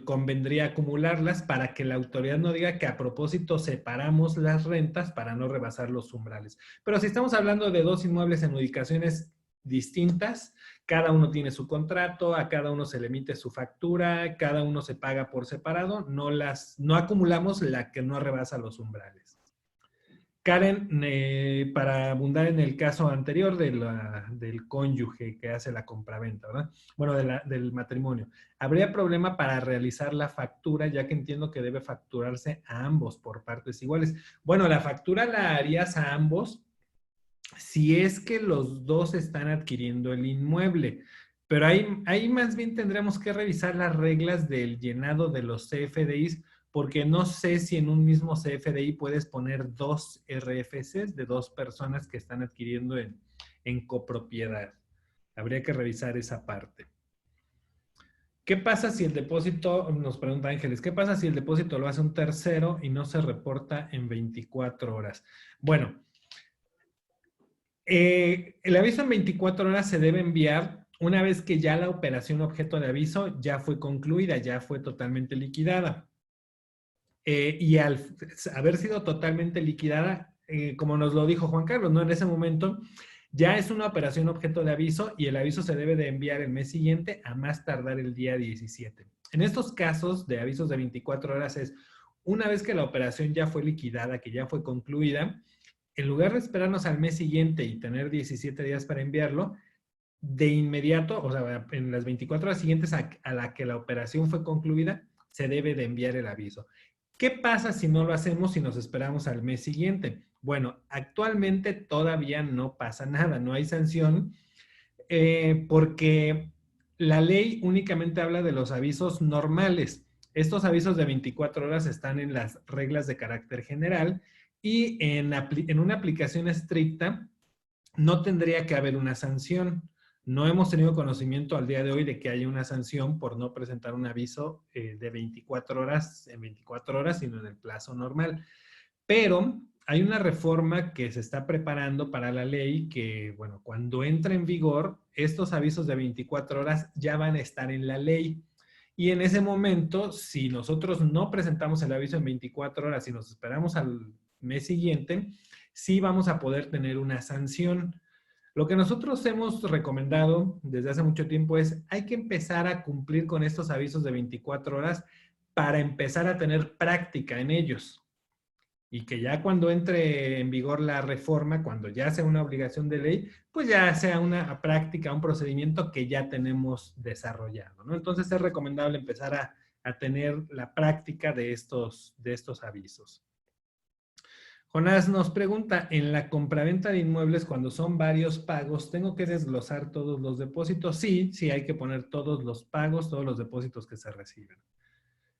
convendría acumularlas para que la autoridad no diga que a propósito separamos las rentas para no rebasar los umbrales. Pero si estamos hablando de 2 inmuebles en ubicaciones distintas, cada uno tiene su contrato, a cada uno se le emite su factura, cada uno se paga por separado, no acumulamos la que no rebasa los umbrales. Karen, para abundar en el caso anterior del cónyuge que hace la compraventa, ¿verdad? Bueno, del matrimonio. ¿Habría problema para realizar la factura, ya que entiendo que debe facturarse a ambos por partes iguales? Bueno, la factura la harías a ambos si es que los dos están adquiriendo el inmueble. Pero ahí más bien tendremos que revisar las reglas del llenado de los CFDIs, porque no sé si en un mismo CFDI puedes poner 2 RFCs de 2 personas que están adquiriendo en copropiedad. Habría que revisar esa parte. ¿Qué pasa si el depósito, nos pregunta Ángeles, qué pasa si el depósito lo hace un tercero y no se reporta en 24 horas? Bueno, el aviso en 24 horas se debe enviar una vez que ya la operación objeto de aviso ya fue concluida, ya fue totalmente liquidada. Y al haber sido totalmente liquidada, como nos lo dijo Juan Carlos, ¿no? En ese momento ya es una operación objeto de aviso y el aviso se debe de enviar el mes siguiente a más tardar el día 17. En estos casos de avisos de 24 horas es una vez que la operación ya fue liquidada, que ya fue concluida, en lugar de esperarnos al mes siguiente y tener 17 días para enviarlo, de inmediato, o sea, en las 24 horas siguientes a la que la operación fue concluida, se debe de enviar el aviso. ¿Qué pasa si no lo hacemos y nos esperamos al mes siguiente? Bueno, actualmente todavía no pasa nada, no hay sanción, porque la ley únicamente habla de los avisos normales. Estos avisos de 24 horas están en las reglas de carácter general y en una aplicación estricta no tendría que haber una sanción. No hemos tenido conocimiento al día de hoy de que haya una sanción por no presentar un aviso de 24 horas en 24 horas, sino en el plazo normal. Pero hay una reforma que se está preparando para la ley que, bueno, cuando entre en vigor, estos avisos de 24 horas ya van a estar en la ley. Y en ese momento, si nosotros no presentamos el aviso en 24 horas y nos esperamos al mes siguiente, sí vamos a poder tener una sanción. Lo que nosotros hemos recomendado desde hace mucho tiempo es hay que empezar a cumplir con estos avisos de 24 horas para empezar a tener práctica en ellos. Y que ya cuando entre en vigor la reforma, cuando ya sea una obligación de ley, pues ya sea una práctica, un procedimiento que ya tenemos desarrollado, ¿no? Entonces es recomendable empezar a tener la práctica de estos avisos. Jonás nos pregunta, en la compraventa de inmuebles, cuando son varios pagos, ¿tengo que desglosar todos los depósitos? Sí, sí hay que poner todos los pagos, todos los depósitos que se reciben.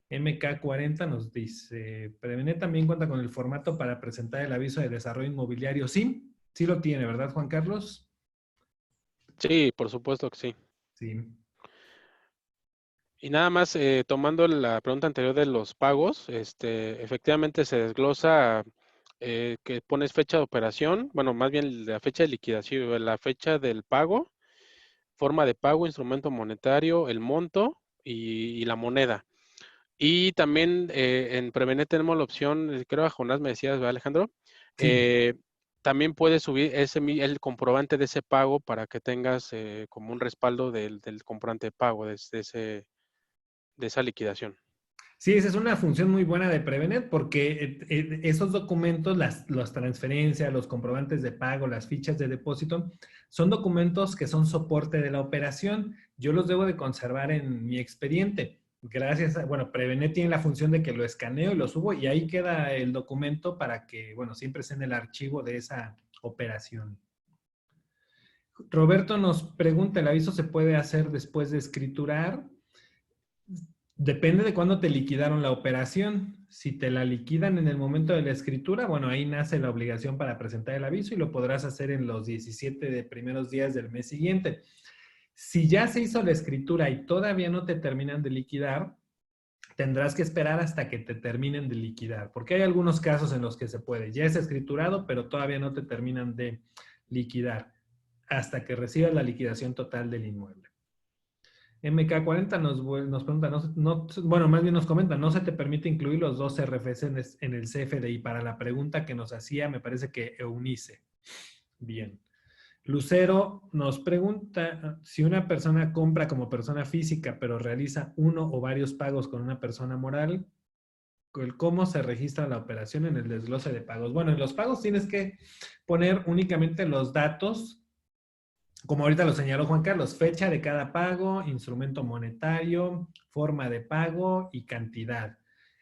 MK40 nos dice, Prevenet también cuenta con el formato para presentar el aviso de desarrollo inmobiliario. Sí, sí lo tiene, ¿verdad, Juan Carlos? Sí, por supuesto que sí. Sí. Y nada más, tomando la pregunta anterior de los pagos, efectivamente se desglosa que pones fecha de operación, bueno, más bien la fecha de liquidación, la fecha del pago, forma de pago, instrumento monetario, el monto y la moneda. Y también en Prevenet tenemos la opción, creo a Jonás me decías, ¿verdad, Alejandro? Sí. También puedes subir el comprobante de ese pago para que tengas como un respaldo del comprobante de pago de esa liquidación. Sí, esa es una función muy buena de Prevenet porque esos documentos, las transferencias, los comprobantes de pago, las fichas de depósito, son documentos que son soporte de la operación. Yo los debo de conservar en mi expediente. Gracias a, bueno, Prevenet tiene la función de que lo escaneo y lo subo y ahí queda el documento para que, bueno, siempre esté en el archivo de esa operación. Roberto nos pregunta, ¿el aviso se puede hacer después de escriturar? Depende de cuándo te liquidaron la operación. Si te la liquidan en el momento de la escritura, bueno, ahí nace la obligación para presentar el aviso y lo podrás hacer en los 17 de primeros días del mes siguiente. Si ya se hizo la escritura y todavía no te terminan de liquidar, tendrás que esperar hasta que te terminen de liquidar, porque hay algunos casos en los que se puede. Ya es escriturado, pero todavía no te terminan de liquidar hasta que recibas la liquidación total del inmueble. MK40 nos pregunta, bueno, más bien nos comenta, no se te permite incluir los dos RFC en el CFDI. Para la pregunta que nos hacía, me parece que Eunice. Bien. Lucero nos pregunta, si una persona compra como persona física, pero realiza uno o varios pagos con una persona moral, ¿cómo se registra la operación en el desglose de pagos? Bueno, en los pagos tienes que poner únicamente los datos, como ahorita lo señaló Juan Carlos, fecha de cada pago, instrumento monetario, forma de pago y cantidad.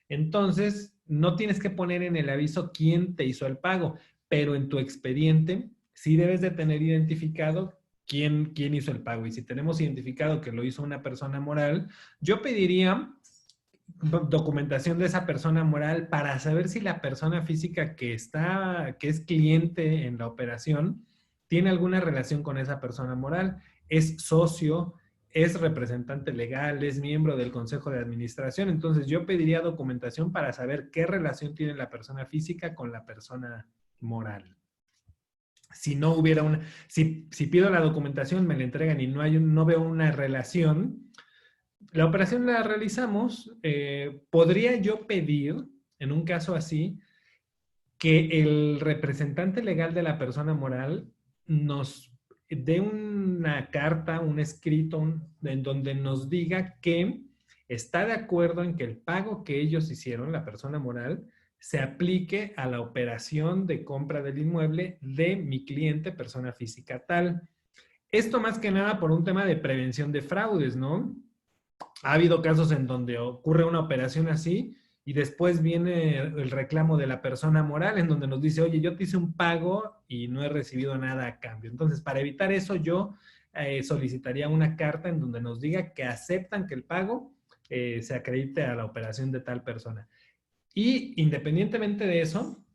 Entonces, no tienes que poner en el aviso quién te hizo el pago, pero en tu expediente sí debes de tener identificado quién hizo el pago. Y si tenemos identificado que lo hizo una persona moral, yo pediría documentación de esa persona moral para saber si la persona física que es cliente en la operación tiene alguna relación con esa persona moral, es socio, es representante legal, es miembro del consejo de administración. Entonces yo pediría documentación para saber qué relación tiene la persona física con la persona moral. Si no hubiera si pido la documentación, me la entregan y no veo una relación, la operación la realizamos. ¿Podría yo pedir, en un caso así, que el representante legal de la persona moral nos dé una carta, un escrito, en donde nos diga que está de acuerdo en que el pago que ellos hicieron, la persona moral, se aplique a la operación de compra del inmueble de mi cliente, persona física tal? Esto más que nada por un tema de prevención de fraudes, ¿no? Ha habido casos en donde ocurre una operación así y después viene el reclamo de la persona moral en donde nos dice, oye, yo te hice un pago y no he recibido nada a cambio. Entonces, para evitar eso, yo solicitaría una carta en donde nos diga que aceptan que el pago se acredite a la operación de tal persona. Y independientemente de eso,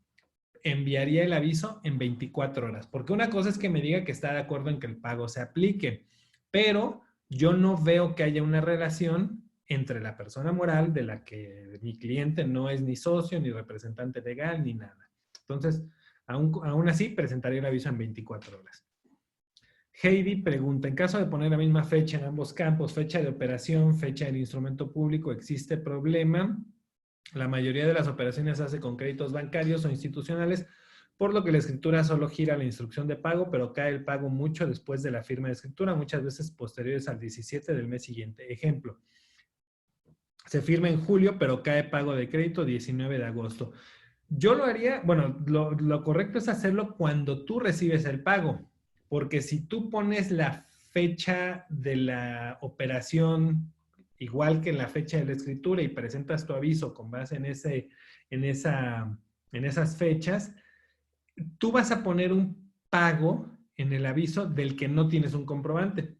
enviaría el aviso en 24 horas, porque una cosa es que me diga que está de acuerdo en que el pago se aplique, pero yo no veo que haya una relación entre la persona moral de la que mi cliente no es ni socio, ni representante legal, ni nada. Entonces, aún así, presentaría el aviso en 24 horas. Heidi pregunta, en caso de poner la misma fecha en ambos campos, fecha de operación, fecha del instrumento público, ¿existe problema? La mayoría de las operaciones se hace con créditos bancarios o institucionales, por lo que la escritura solo gira la instrucción de pago, pero cae el pago mucho después de la firma de escritura, muchas veces posteriores al 17 del mes siguiente. Ejemplo, se firma en julio, pero cae pago de crédito 19 de agosto. Yo lo haría, bueno, lo correcto es hacerlo cuando tú recibes el pago, porque si tú pones la fecha de la operación igual que la fecha de la escritura y presentas tu aviso con base en esas fechas, tú vas a poner un pago en el aviso del que no tienes un comprobante,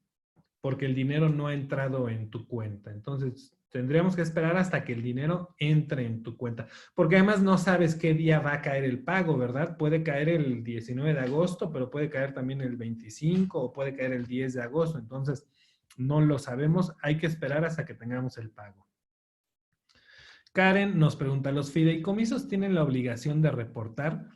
porque el dinero no ha entrado en tu cuenta. Entonces, tendríamos que esperar hasta que el dinero entre en tu cuenta, porque además no sabes qué día va a caer el pago, ¿verdad? Puede caer el 19 de agosto, pero puede caer también el 25 o puede caer el 10 de agosto. Entonces, No lo sabemos, hay que esperar hasta que tengamos el pago. Karen nos pregunta, ¿los fideicomisos tienen la obligación de reportar?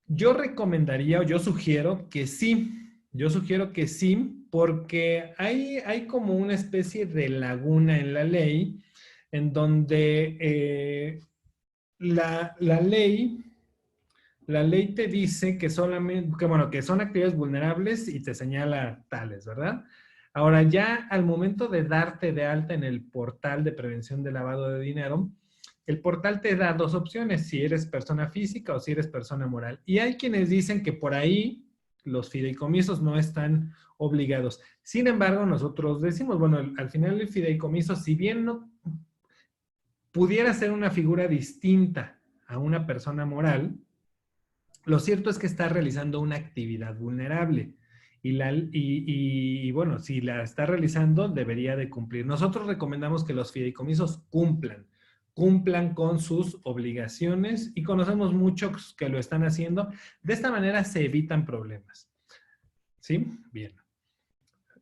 Yo recomendaría, o yo sugiero que sí. Yo sugiero que sí, porque hay como una especie de laguna en la ley, en donde la ley te dice que solamente, que son actividades vulnerables y te señala tales, ¿verdad? Ahora, ya al momento de darte de alta en el portal de prevención de lavado de dinero, el portal te da dos opciones, si eres persona física o si eres persona moral. Y hay quienes dicen que por ahí los fideicomisos no están obligados. Sin embargo, nosotros decimos, bueno, al final el fideicomiso, si bien no pudiera ser una figura distinta a una persona moral, lo cierto es que está realizando una actividad vulnerable. Y bueno, si la está realizando, debería de cumplir. Nosotros recomendamos que los fideicomisos cumplan con sus obligaciones y conocemos muchos que lo están haciendo. De esta manera se evitan problemas. ¿Sí? Bien.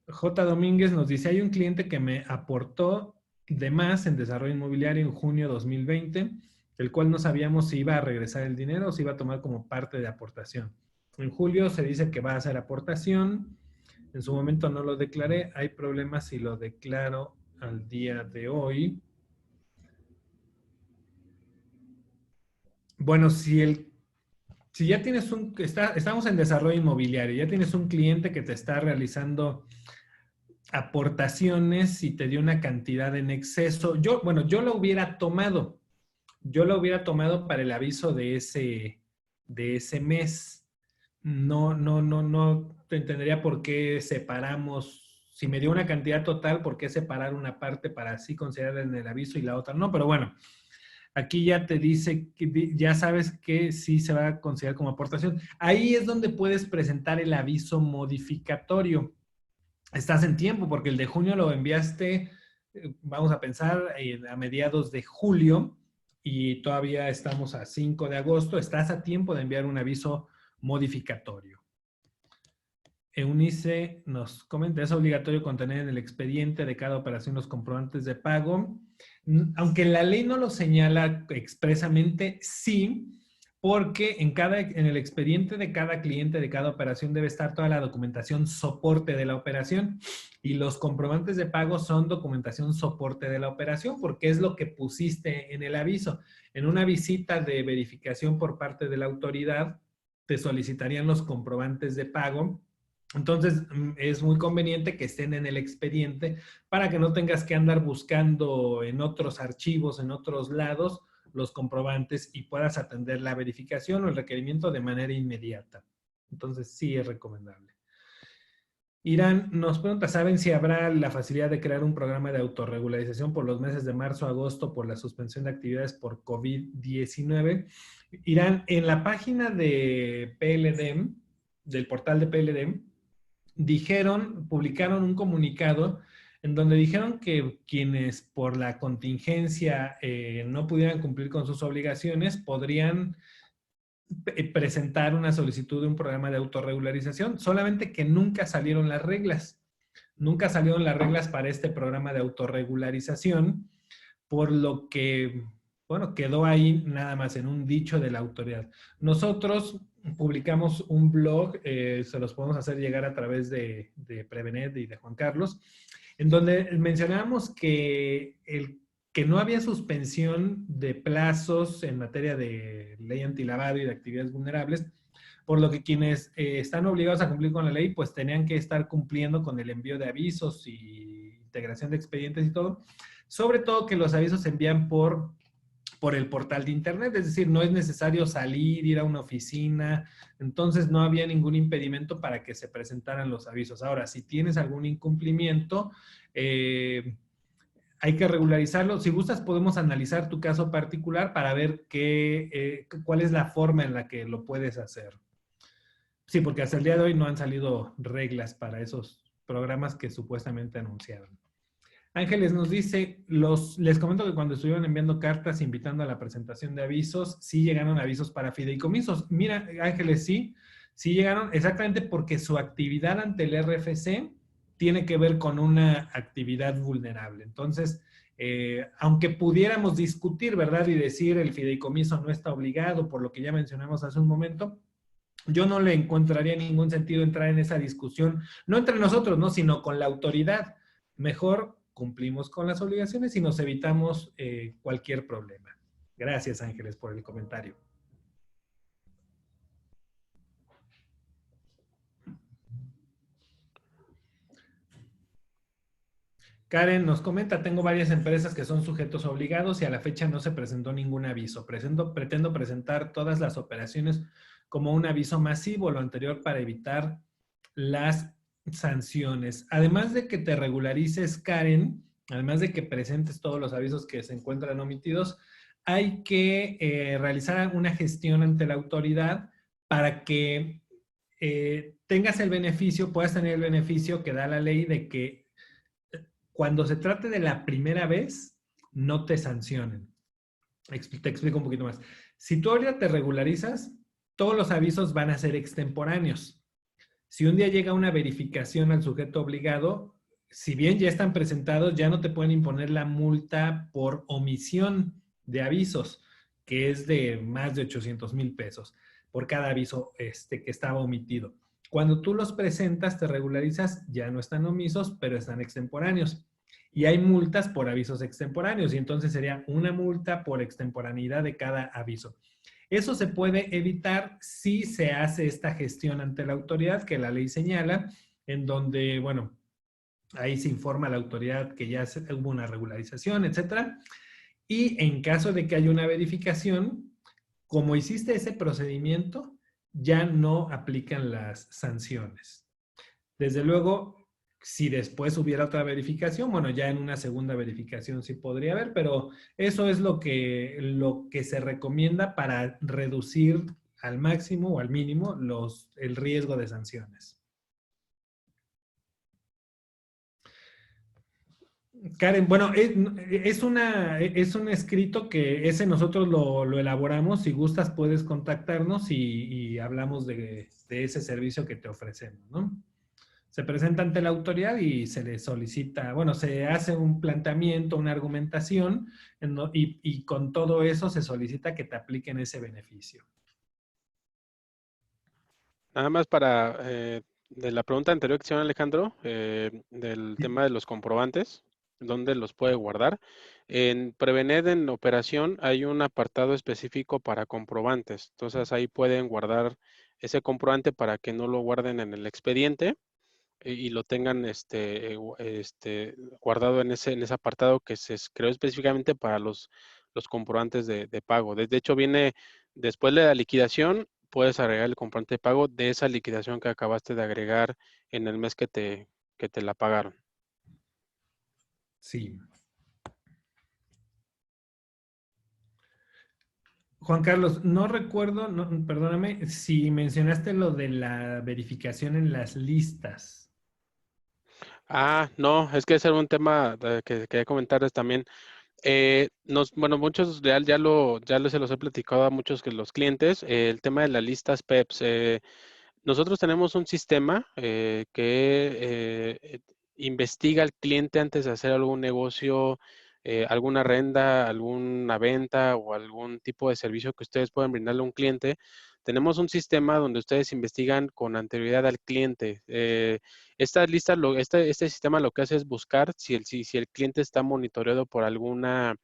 J. Domínguez nos dice, hay un cliente que me aportó de más en desarrollo inmobiliario en junio 2020, el cual no sabíamos si iba a regresar el dinero o si iba a tomar como parte de aportación. En julio se dice que va a hacer aportación. En su momento no lo declaré. Hay problemas si lo declaro al día de hoy. Bueno, si ya tienes estamos en desarrollo inmobiliario, ya tienes un cliente que te está realizando aportaciones y te dio una cantidad en exceso. Yo lo hubiera tomado. Yo lo hubiera tomado para el aviso de ese mes. No te entendería por qué separamos. Si me dio una cantidad total, ¿por qué separar una parte para así considerar en el aviso y la otra no? Pero bueno, aquí ya te dice que ya sabes que sí se va a considerar como aportación. Ahí es donde puedes presentar el aviso modificatorio. Estás en tiempo porque el de junio lo enviaste, vamos a pensar, a mediados de julio y todavía estamos a 5 de agosto. Estás a tiempo de enviar un aviso modificatorio. Eunice nos comenta, es obligatorio contener en el expediente de cada operación los comprobantes de pago. Aunque la ley no lo señala expresamente, sí, porque en el expediente de cada cliente, de cada operación, debe estar toda la documentación soporte de la operación. Y los comprobantes de pago son documentación soporte de la operación, porque es lo que pusiste en el aviso. En una visita de verificación por parte de la autoridad, te solicitarían los comprobantes de pago. Entonces, es muy conveniente que estén en el expediente para que no tengas que andar buscando en otros archivos, en otros lados, los comprobantes y puedas atender la verificación o el requerimiento de manera inmediata. Entonces, sí es recomendable. Irán nos pregunta, ¿saben si habrá la facilidad de crear un programa de autorregularización por los meses de marzo a agosto por la suspensión de actividades por COVID-19? Irán, en la página de PLD, del portal de PLD, publicaron un comunicado en donde dijeron que quienes por la contingencia no pudieran cumplir con sus obligaciones podrían presentar una solicitud de un programa de autorregularización, solamente que nunca salieron las reglas. Nunca salieron las reglas para este programa de autorregularización, por lo que, bueno, quedó ahí nada más en un dicho de la autoridad. Nosotros publicamos un blog, se los podemos hacer llegar a través de Prevenet y de Juan Carlos, en donde mencionamos que no había suspensión de plazos en materia de ley antilavado y de actividades vulnerables, por lo que quienes están obligados a cumplir con la ley, pues tenían que estar cumpliendo con el envío de avisos y integración de expedientes y todo. Sobre todo que los avisos se envían por el portal de internet, es decir, no es necesario salir, ir a una oficina, entonces no había ningún impedimento para que se presentaran los avisos. Ahora, si tienes algún incumplimiento, hay que regularizarlo. Si gustas, podemos analizar tu caso particular para ver cuál es la forma en la que lo puedes hacer. Sí, porque hasta el día de hoy no han salido reglas para esos programas que supuestamente anunciaron. Ángeles nos dice, les comento que cuando estuvieron enviando cartas invitando a la presentación de avisos, sí llegaron avisos para fideicomisos. Mira, Ángeles, sí llegaron exactamente porque su actividad ante el RFC tiene que ver con una actividad vulnerable. Entonces, aunque pudiéramos discutir, ¿verdad? Y decir el fideicomiso no está obligado, por lo que ya mencionamos hace un momento, yo no le encontraría ningún sentido entrar en esa discusión, no entre nosotros, ¿no? Sino con la autoridad. Mejor cumplimos con las obligaciones y nos evitamos cualquier problema. Gracias, Ángeles, por el comentario. Karen nos comenta, tengo varias empresas que son sujetos obligados y a la fecha no se presentó ningún aviso. Pretendo presentar todas las operaciones como un aviso masivo, lo anterior para evitar las sanciones. Además de que te regularices, Karen, además de que presentes todos los avisos que se encuentran omitidos, hay que realizar una gestión ante la autoridad para que tengas el beneficio, puedas tener el beneficio que da la ley de que cuando se trate de la primera vez, no te sancionen. Te explico un poquito más. Si tú ahorita te regularizas, todos los avisos van a ser extemporáneos. Si un día llega una verificación al sujeto obligado, si bien ya están presentados, ya no te pueden imponer la multa por omisión de avisos, que es de más de 800,000 pesos por cada aviso que estaba omitido. Cuando tú los presentas, te regularizas, ya no están omisos, pero están extemporáneos. Y hay multas por avisos extemporáneos, y entonces sería una multa por extemporaneidad de cada aviso. Eso se puede evitar si se hace esta gestión ante la autoridad que la ley señala, en donde, bueno, ahí se informa a la autoridad que ya hubo una regularización, etcétera. Y en caso de que haya una verificación, como hiciste ese procedimiento, ya no aplican las sanciones. Desde luego, si después hubiera otra verificación, bueno, ya en una segunda verificación sí podría haber, pero eso es lo que se recomienda para reducir al máximo o al mínimo el riesgo de sanciones. Karen, bueno, es un escrito que ese nosotros lo elaboramos. Si gustas, puedes contactarnos y hablamos de ese servicio que te ofrecemos, ¿no? Se presenta ante la autoridad y se le solicita, bueno, se hace un planteamiento, una argumentación, y con todo eso se solicita que te apliquen ese beneficio. Nada más para, de la pregunta anterior que hicieron Alejandro, del tema de los comprobantes, ¿dónde los puede guardar? En Prevened, en operación, hay un apartado específico para comprobantes. Entonces ahí pueden guardar ese comprobante para que no lo guarden en el expediente y lo tengan guardado en ese apartado que se creó específicamente para los comprobantes de pago. De hecho, viene después de la liquidación, puedes agregar el comprobante de pago de esa liquidación que acabaste de agregar en el mes que te la pagaron. Sí. Juan Carlos, no recuerdo, perdóname, si mencionaste lo de la verificación en las listas. Ah, no, es que ese era un tema que quería comentarles también. Bueno, muchos se los he platicado a muchos que los clientes, el tema de las listas PEPS. Nosotros tenemos un sistema que investiga al cliente antes de hacer algún negocio, alguna renta, alguna venta o algún tipo de servicio que ustedes puedan brindarle a un cliente. Tenemos un sistema donde ustedes investigan con anterioridad al cliente. Esta lista, este sistema lo que hace es buscar si el cliente está monitoreado por alguna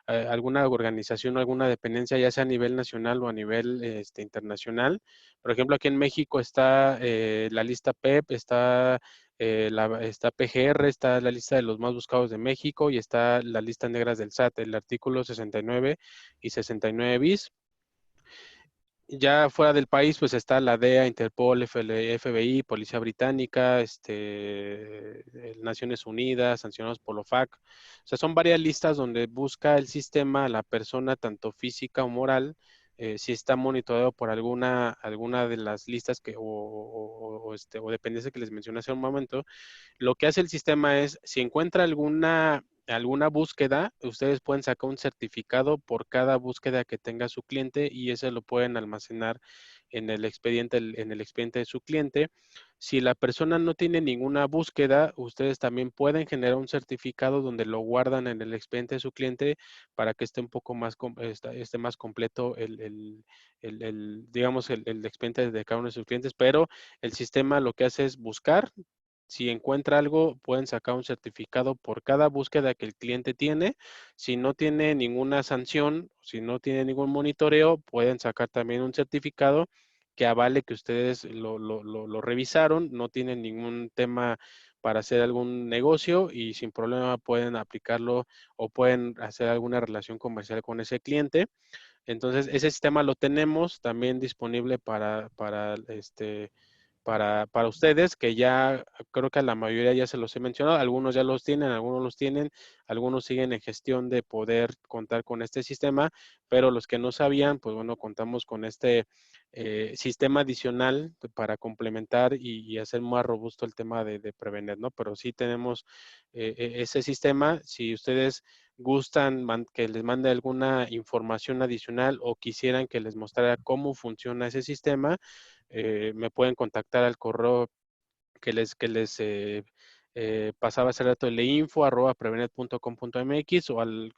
organización o alguna dependencia, ya sea a nivel nacional o a nivel internacional. Por ejemplo, aquí en México está la lista PEP, está PGR, está la lista de los más buscados de México y está la lista negras del SAT, el artículo 69 y 69 bis. Ya fuera del país, pues está la DEA, Interpol, FBI, Policía Británica, Naciones Unidas, sancionados por la OFAC. O sea, son varias listas donde busca el sistema, la persona, tanto física o moral, si está monitoreado por alguna de las listas o dependencia que les mencioné hace un momento. Lo que hace el sistema es, si encuentra alguna búsqueda, ustedes pueden sacar un certificado por cada búsqueda que tenga su cliente y ese lo pueden almacenar en el expediente de su cliente. Si la persona no tiene ninguna búsqueda, ustedes también pueden generar un certificado donde lo guardan en el expediente de su cliente para que esté un poco más, esté más completo digamos, el expediente de cada uno de sus clientes, pero el sistema lo que hace es buscar. Si encuentra algo, pueden sacar un certificado por cada búsqueda que el cliente tiene. Si no tiene ninguna sanción, si no tiene ningún monitoreo, pueden sacar también un certificado que avale que ustedes lo revisaron, no tienen ningún tema para hacer algún negocio y sin problema pueden aplicarlo o pueden hacer alguna relación comercial con ese cliente. Entonces, ese sistema lo tenemos también disponible para ustedes, que ya creo que a la mayoría ya se los he mencionado, algunos ya los tienen, algunos siguen en gestión de poder contar con este sistema, pero los que no sabían, pues bueno, contamos con este sistema adicional para complementar y hacer más robusto el tema de prevenir, ¿no? Pero sí tenemos ese sistema. Si ustedes gustan que les mande alguna información adicional o quisieran que les mostrara cómo funciona ese sistema, me pueden contactar al correo que les pasaba hace rato, el info@prevenet.com.mx o al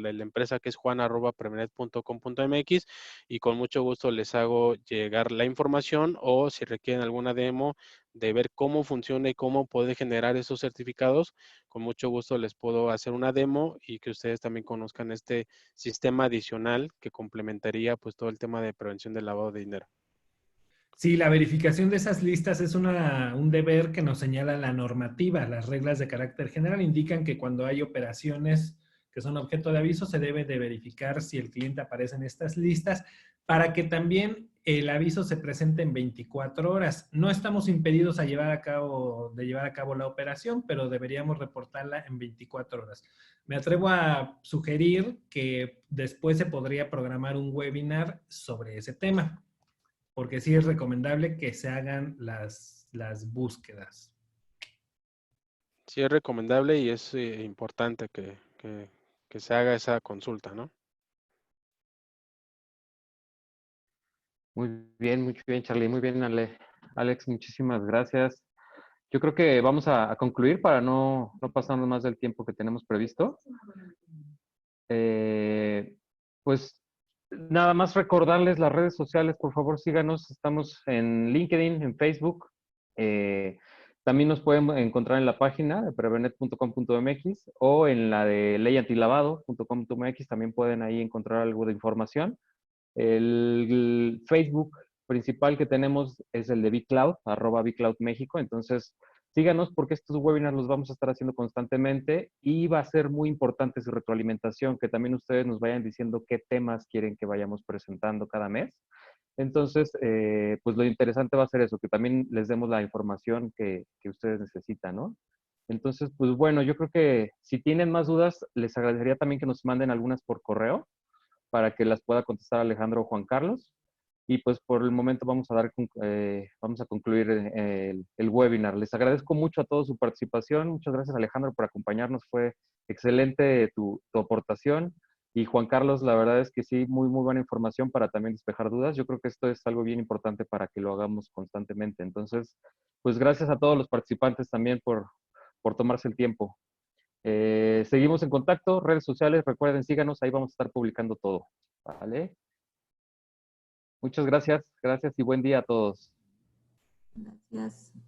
de la empresa que es juan@prevenet.com.mx, y con mucho gusto les hago llegar la información, o si requieren alguna demo de ver cómo funciona y cómo puede generar esos certificados, con mucho gusto les puedo hacer una demo y que ustedes también conozcan este sistema adicional que complementaría pues todo el tema de prevención del lavado de dinero. Sí, la verificación de esas listas es un deber que nos señala la normativa. Las reglas de carácter general indican que cuando hay operaciones que son objeto de aviso, se debe de verificar si el cliente aparece en estas listas para que también el aviso se presente en 24 horas. No estamos impedidos de llevar a cabo la operación, pero deberíamos reportarla en 24 horas. Me atrevo a sugerir que después se podría programar un webinar sobre ese tema, porque sí es recomendable que se hagan las búsquedas. Sí, es recomendable y es importante que se haga esa consulta, ¿no? Muy bien, Charlie. Muy bien, Alex, muchísimas gracias. Yo creo que vamos a concluir para no pasarnos más del tiempo que tenemos previsto. Eh, pues nada más recordarles las redes sociales, por favor síganos. Estamos en LinkedIn, en Facebook. También nos pueden encontrar en la página de prevenet.com.mx o en la de leyantilavado.com.mx. También pueden ahí encontrar algo de información. El Facebook principal que tenemos es el de BCloud, @BCloud México. Entonces, síganos porque estos webinars los vamos a estar haciendo constantemente y va a ser muy importante su retroalimentación, que también ustedes nos vayan diciendo qué temas quieren que vayamos presentando cada mes. Entonces, pues lo interesante va a ser eso, que también les demos la información que ustedes necesitan, ¿no? Entonces, pues bueno, yo creo que si tienen más dudas, les agradecería también que nos manden algunas por correo para que las pueda contestar Alejandro o Juan Carlos. Y pues por el momento vamos a concluir el webinar. Les agradezco mucho a todos su participación. Muchas gracias, Alejandro, por acompañarnos. Fue excelente tu aportación. Y Juan Carlos, la verdad es que sí, muy buena información para también despejar dudas. Yo creo que esto es algo bien importante para que lo hagamos constantemente. Entonces, pues gracias a todos los participantes también por tomarse el tiempo. Seguimos en contacto, redes sociales, recuerden, síganos, ahí vamos a estar publicando todo. ¿Vale? Muchas gracias y buen día a todos. Gracias.